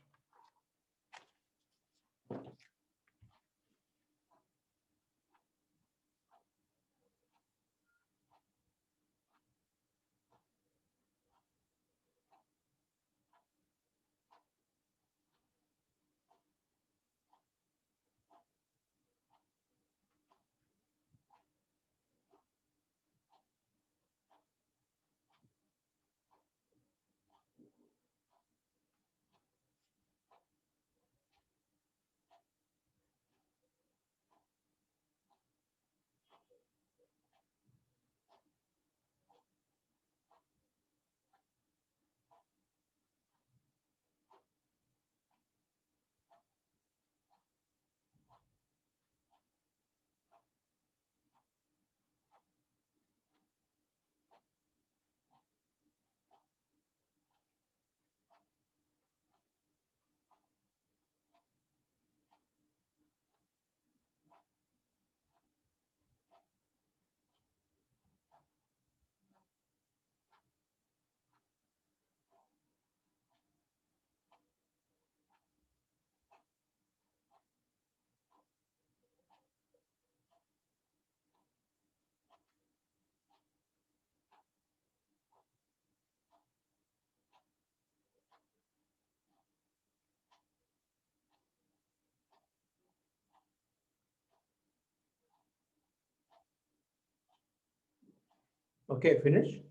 Okay, finish.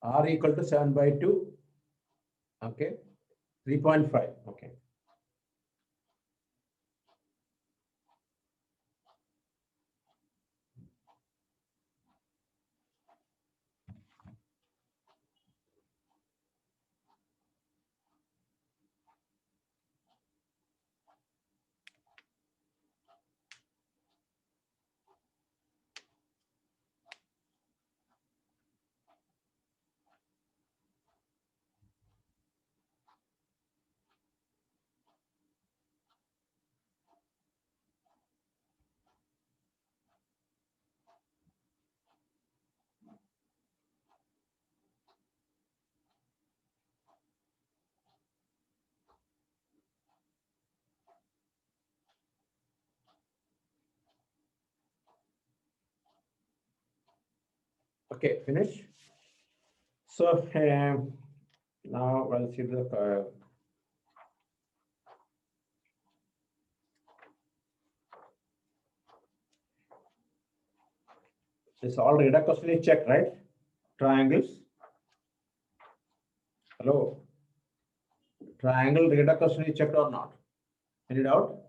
R equal to 7 by 2. Okay. 3.5. Okay. Okay, finish. So now we'll see the this all reduced question is checked, right? Triangles. Hello. Triangle reduced question is checked or not? Any doubt?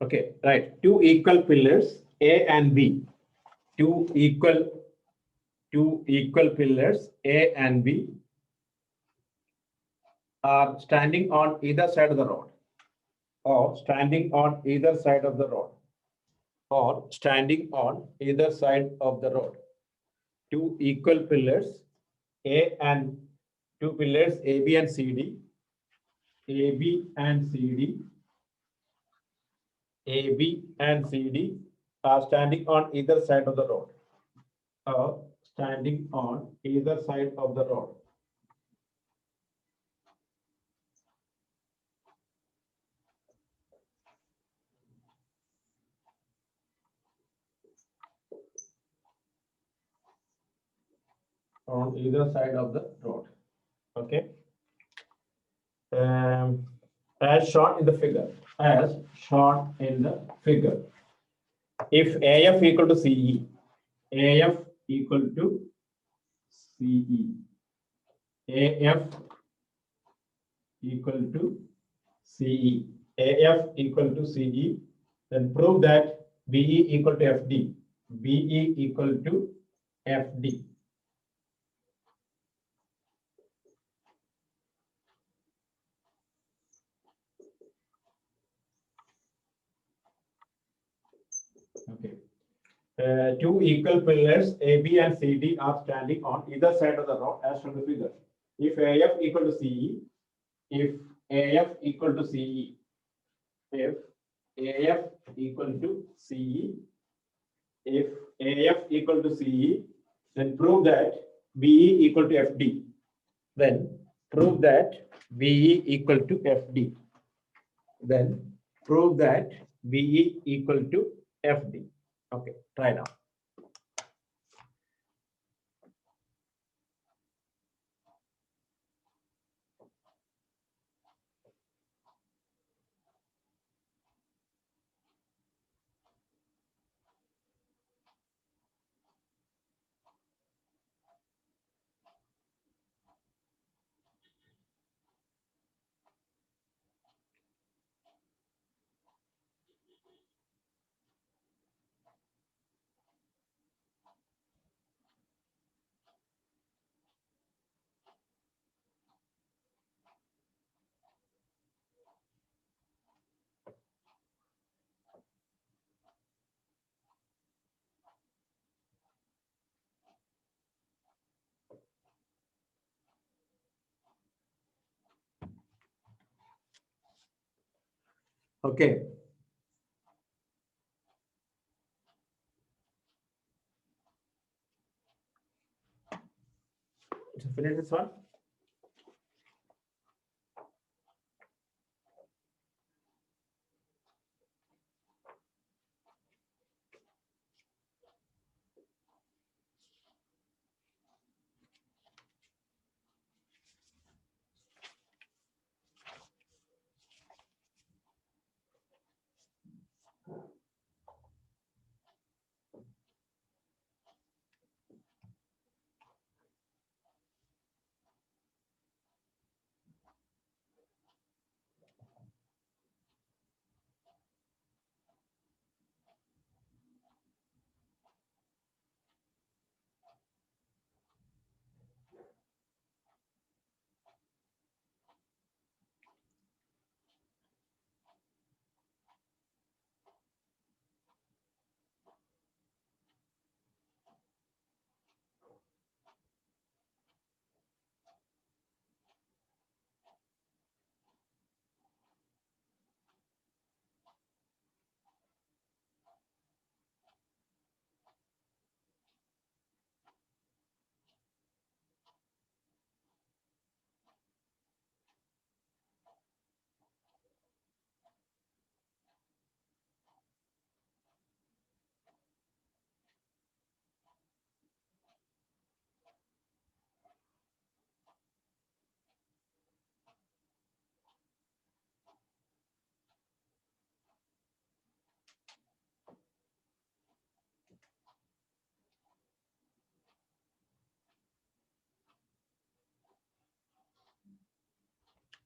Okay, right. Two equal pillars, A and B. Two equal pillars, A and B, are standing on either side of the road, or standing on either side of the road, or standing on either side of the road. Two equal pillars, A and two pillars, AB and CD, AB and CD, AB and CD are standing on either side of the road, or standing on either side of the road. On either side of the road. Okay. As shown in the figure. As shown in the figure. If AF equal to CE, AF equal to CE, AF equal to CE, AF equal to CE, then prove that BE equal to FD, BE equal to FD. Okay. Two equal pillars AB and CD are standing on either side of the road as shown in the figure. If AF equal to CE, if AF equal to CE, if AF equal to CE, if AF equal to CE, then prove that BE equal to FD. Then prove that BE equal to FD. Then prove that BE equal to FD. Okay, try now. Okay. To finish this one.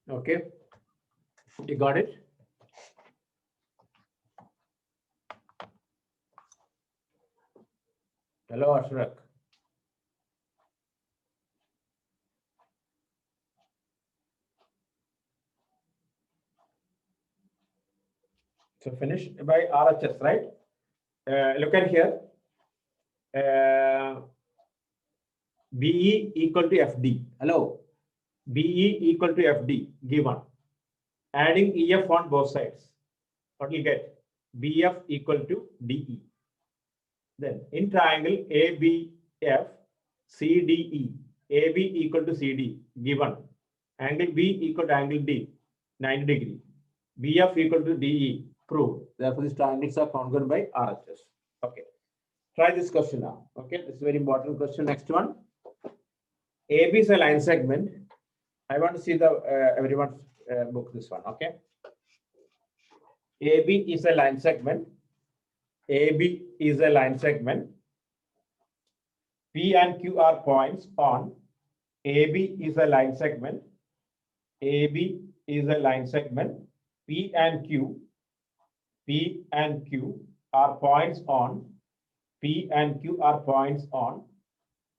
Okay, you got it? Hello, Ashrak. So finish by RHS, right? Look at here. BE equal to FD. Hello. BE equal to FD given. Adding EF on both sides. What you get? BF equal to DE. Then in triangle ABF, CDE, AB equal to CD given. Angle B equal to angle D, 90 degree. BF equal to DE, proved. Therefore, these triangles are congruent by RHS. Okay. Try this question now. Okay, this is a very important question. Next one. AB is a line segment. I want to see the everyone's book. This one. Okay. AB is a line segment. AB is a line segment. P and Q are points on. AB is a line segment. AB is a line segment. P and Q are points on. P and Q are points on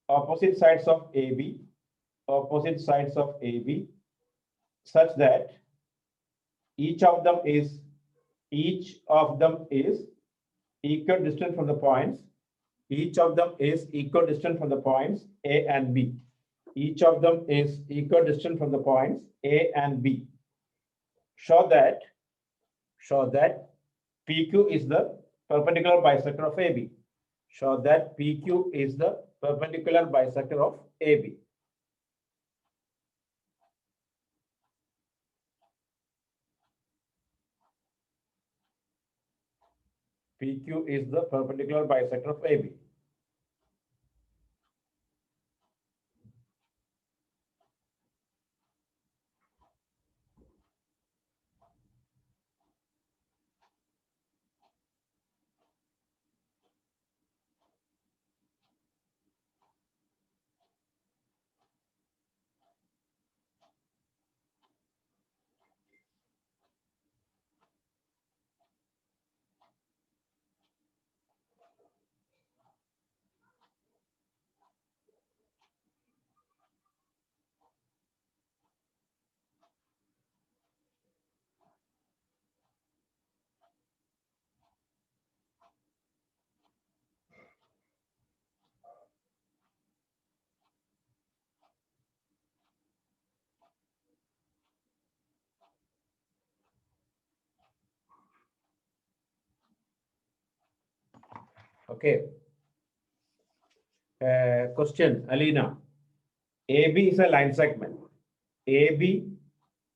opposite sides of AB, such that each of them is equal distance from the points. Each of them is equal distance from the points A and B. Each of them is equal distance from the points A and B. Show that PQ is the perpendicular bisector of AB. Show that PQ is the perpendicular bisector of AB. PQ is the perpendicular bisector of AB. Okay. Question, Alina. AB is a line segment. AB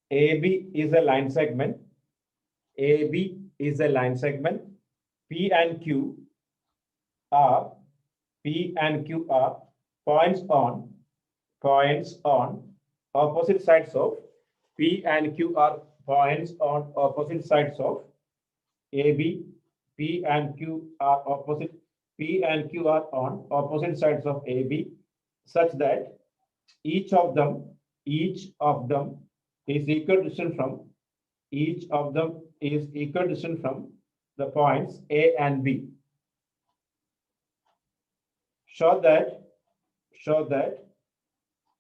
is a line segment. AB is a line segment. P and Q are points on opposite sides of P and Q are points on opposite sides of AB. P and Q are on opposite sides of AB, such that each of them is equal distance from the points A and B. Show that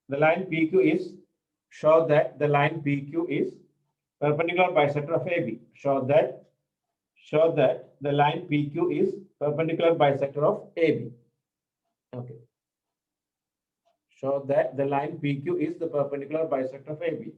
the line PQ is perpendicular bisector of AB. Show that the line PQ is perpendicular bisector of AB. Okay. Show that the line PQ is the perpendicular bisector of AB.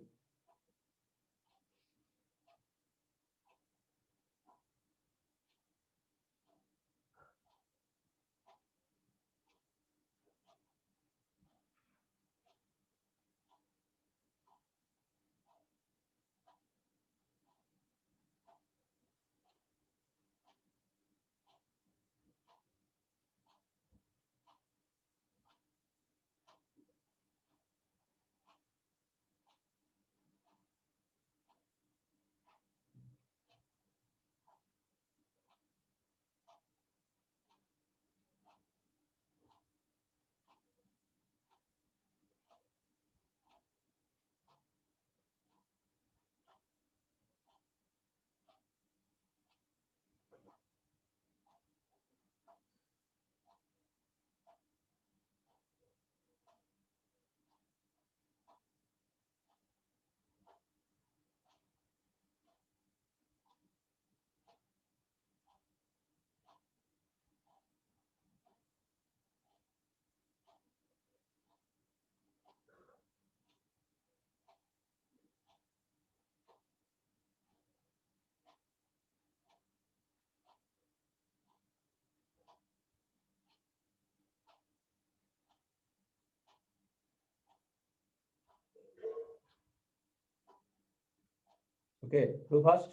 Okay, who first?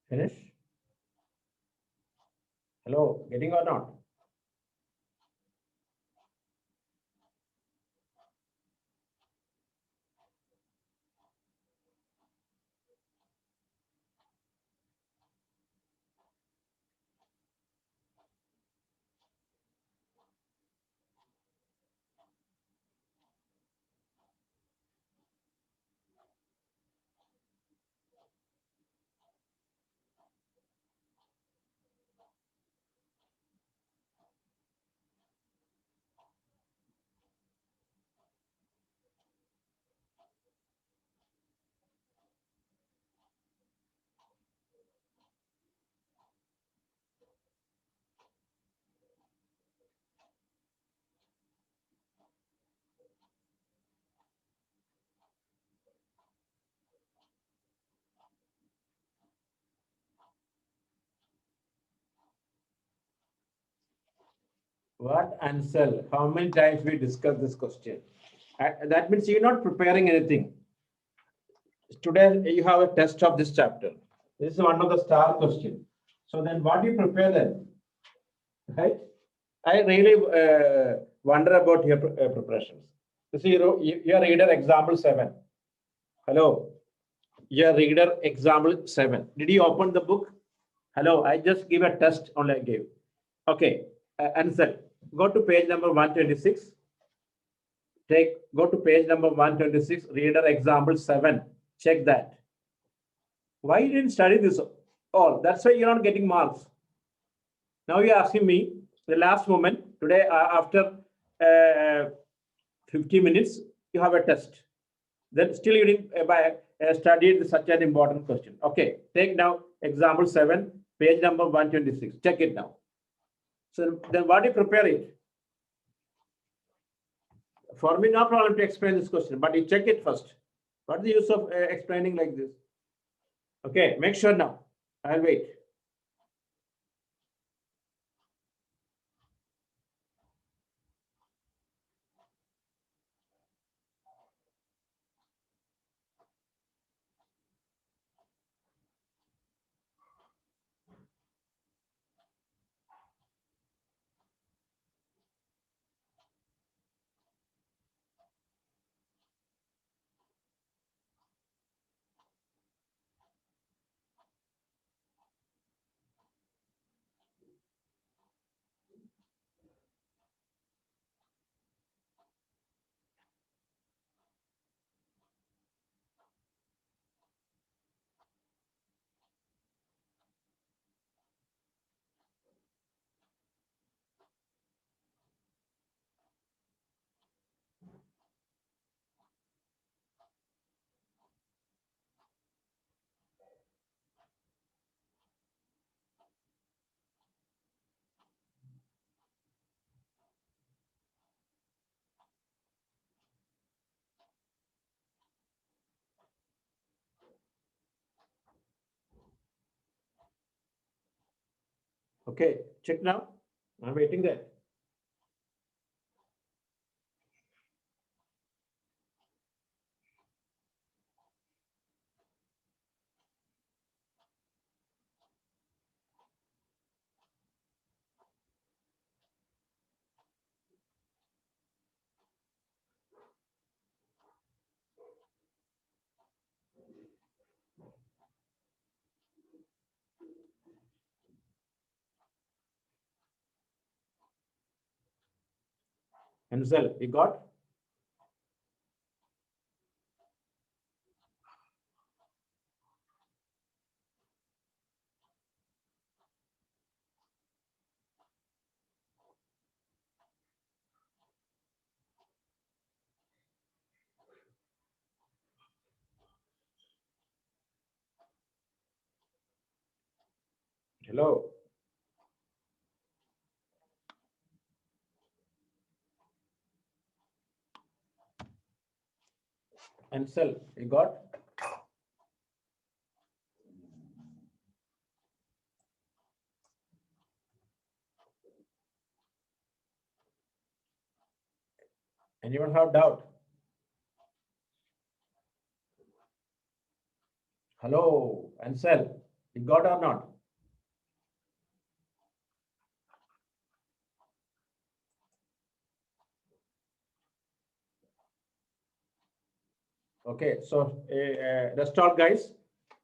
Finish? Hello, getting or not? What and sell? How many times we discussed this question? That means you're not preparing anything. Today you have a test of this chapter. This is one of the star question. So then what do you prepare then? Right? I really wonder about your preparations. You see, your reader example 7. Hello. Your reader example 7. Did you open the book? Hello. I just give a test only I gave. Okay. Answer. Go to page number 126. Go to page number 126, reader example 7. Check that. Why you didn't study this all? That's why you're not getting marks. Now you're asking me the last moment today after 50 minutes, you have a test. Then still you didn't study such an important question. Okay, take now example 7, page number 126. Check it now. So then what do you prepare it? For me, no problem to explain this question, but you check it first. What's the use of explaining like this? Okay, make sure now. I'll wait. Okay, check now. I'm waiting there. Ansel, you got? Hello. Ansel, you got? Anyone have doubt? Hello, Ansel, you got or not? Okay, so that's all, guys.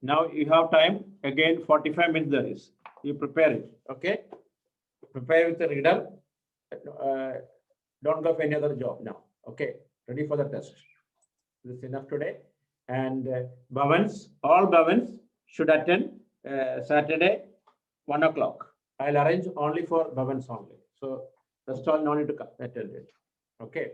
Now you have time again. 45 minutes there is. You prepare it. Okay, prepare with the reader. Don't go for any other job now. Okay, ready for the test. This is enough today. And Bhavans, all Bhavans should attend Saturday 1 o'clock. I'll arrange only for Bhavans only. So that's all, no need to attend it. Okay.